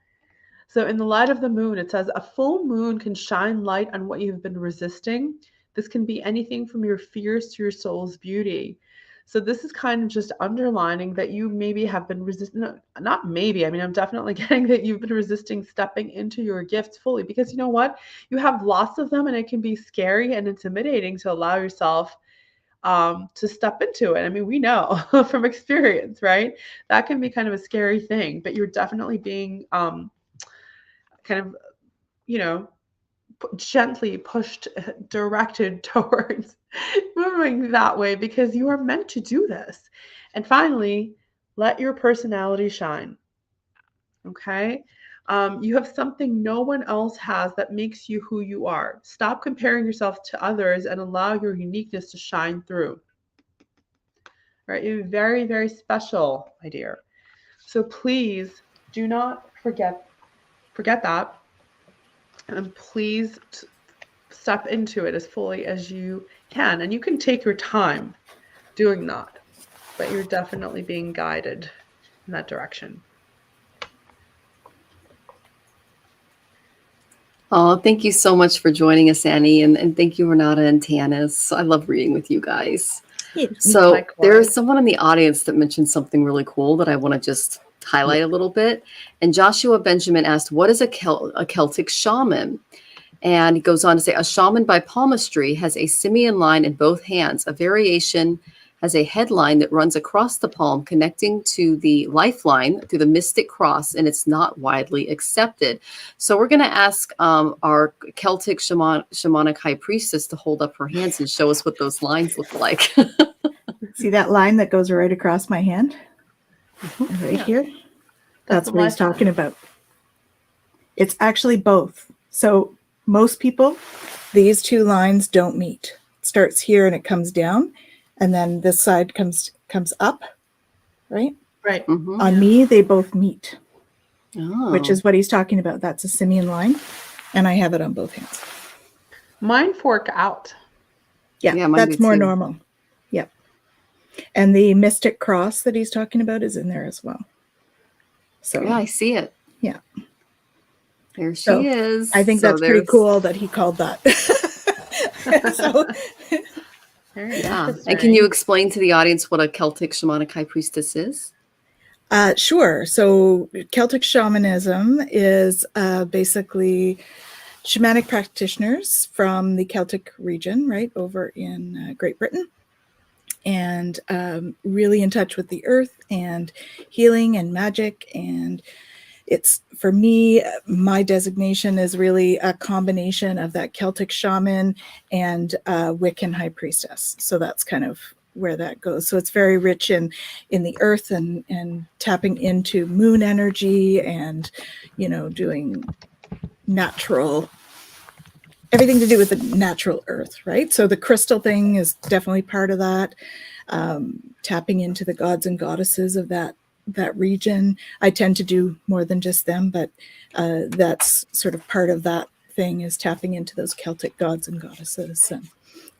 C: So in the light of the moon, it says, a full moon can shine light on what you've been resisting. This can be anything from your fears to your soul's beauty. So this is kind of just underlining that you maybe have been resisting, not maybe, I'm definitely getting that you've been resisting stepping into your gifts fully, because you know what? You have lots of them, and it can be scary and intimidating to allow yourself to step into it. We know from experience, right? That can be kind of a scary thing, but you're definitely being kind of, gently pushed, directed towards moving that way, because you are meant to do this. And finally, let your personality shine. Okay. You have something no one else has that makes you who you are. Stop comparing yourself to others and allow your uniqueness to shine through. Right? You're very, very special, my dear. So please do not forget that. And please step into it as fully as you can. And you can take your time doing that, but you're definitely being guided in that direction.
A: Oh, thank you so much for joining us, Annie. And thank you, Renata and Tanys. I love reading with you guys. So
C: Likewise.
A: there's someone in the audience that mentioned something really cool that I want to just highlight a little bit. And Joshua Benjamin asked, what is a Celtic shaman? And he goes on to say, a shaman by palmistry has a simian line in both hands. A variation has a headline that runs across the palm, connecting to the lifeline through the mystic cross, and it's not widely accepted. So we're going to ask our Celtic shamanic high priestess to hold up her hands and show us what those lines look like.
B: See that line that goes right across my hand? Right here? That's what he's talking about. It's actually both. So most people, these two lines don't meet. It starts here and it comes down, and then this side comes up, right?
C: Right.
A: Mm-hmm.
B: On me, they both meet,
A: Oh.
B: which is what he's talking about. That's a simian line, and I have it on both hands.
C: Mine fork out.
B: Yeah,
A: mine
B: that's
A: do
B: more
A: too.
B: normal. Yep. And the mystic cross that he's talking about is in there as well. So
A: Yeah, I see it.
B: Yeah.
A: There she is.
B: I think that's pretty cool that he called that. So,
A: yeah. And can you explain to the audience what a Celtic shamanic high priestess is?
B: Sure. So Celtic shamanism is basically shamanic practitioners from the Celtic region, right, over in Great Britain, and really in touch with the earth and healing and magic. And it's, for me, my designation is really a combination of that Celtic shaman and Wiccan high priestess. So that's kind of where that goes. So it's very rich in the earth and tapping into moon energy and, doing natural, everything to do with the natural earth, right? So the crystal thing is definitely part of that. Tapping into the gods and goddesses of that region. I tend to do more than just them, but that's sort of part of that thing, is tapping into those Celtic gods and goddesses and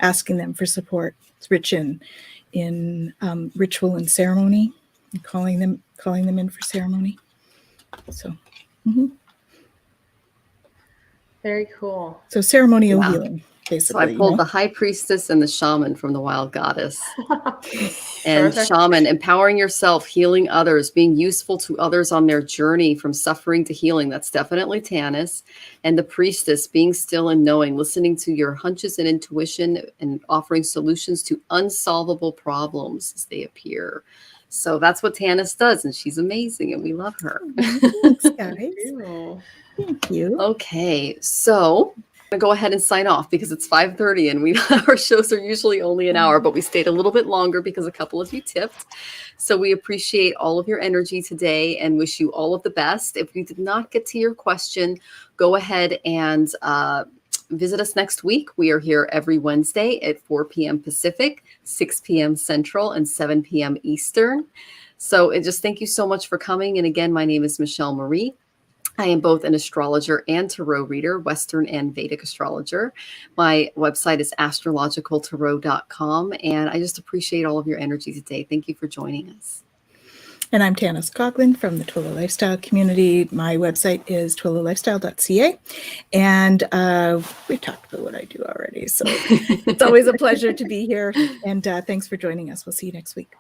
B: asking them for support. It's rich in ritual and ceremony, and calling them in for ceremony. So
C: very cool.
B: So ceremonial healing, basically.
A: So I pulled the high priestess and the shaman from the wild goddess. And shaman, empowering yourself, healing others, being useful to others on their journey from suffering to healing. That's definitely Tanys. And the priestess, being still and knowing, listening to your hunches and intuition and offering solutions to unsolvable problems as they appear. So that's what Tanys does, and she's amazing, and we love her.
B: Thanks, guys. Thank you.
A: Okay, so I'm going to go ahead and sign off because it's 5:30 and our shows are usually only an hour, but we stayed a little bit longer because a couple of you tipped. So we appreciate all of your energy today and wish you all of the best. If you did not get to your question, go ahead and visit us next week. We are here every Wednesday at 4 p.m. Pacific, 6 p.m. Central, and 7 p.m. Eastern. So just thank you so much for coming. And again, my name is Michelle Marie. I am both an astrologer and tarot reader, Western and Vedic astrologer. My website is astrologicaltarot.com. And I just appreciate all of your energy today. Thank you for joining us.
B: And I'm Tanys Coughlan from the Twillow Lifestyle Community. My website is twillowlifestyle.ca. And we've talked about what I do already. So it's always a pleasure to be here. And thanks for joining us. We'll see you next week.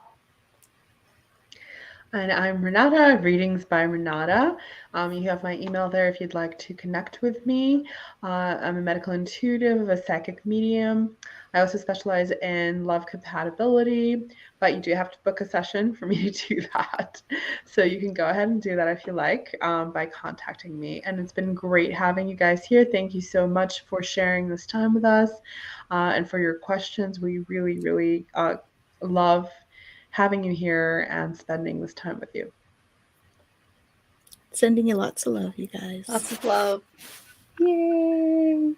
C: And I'm Renata, Readings by Renata. You have my email there if you'd like to connect with me. I'm a medical intuitive, a psychic medium. I also specialize in love compatibility, but you do have to book a session for me to do that. So you can go ahead and do that if you like by contacting me. And it's been great having you guys here. Thank you so much for sharing this time with us and for your questions. We really, really love having you here and spending this time with you.
B: Sending you lots of love, you guys.
A: Lots of love. Yay.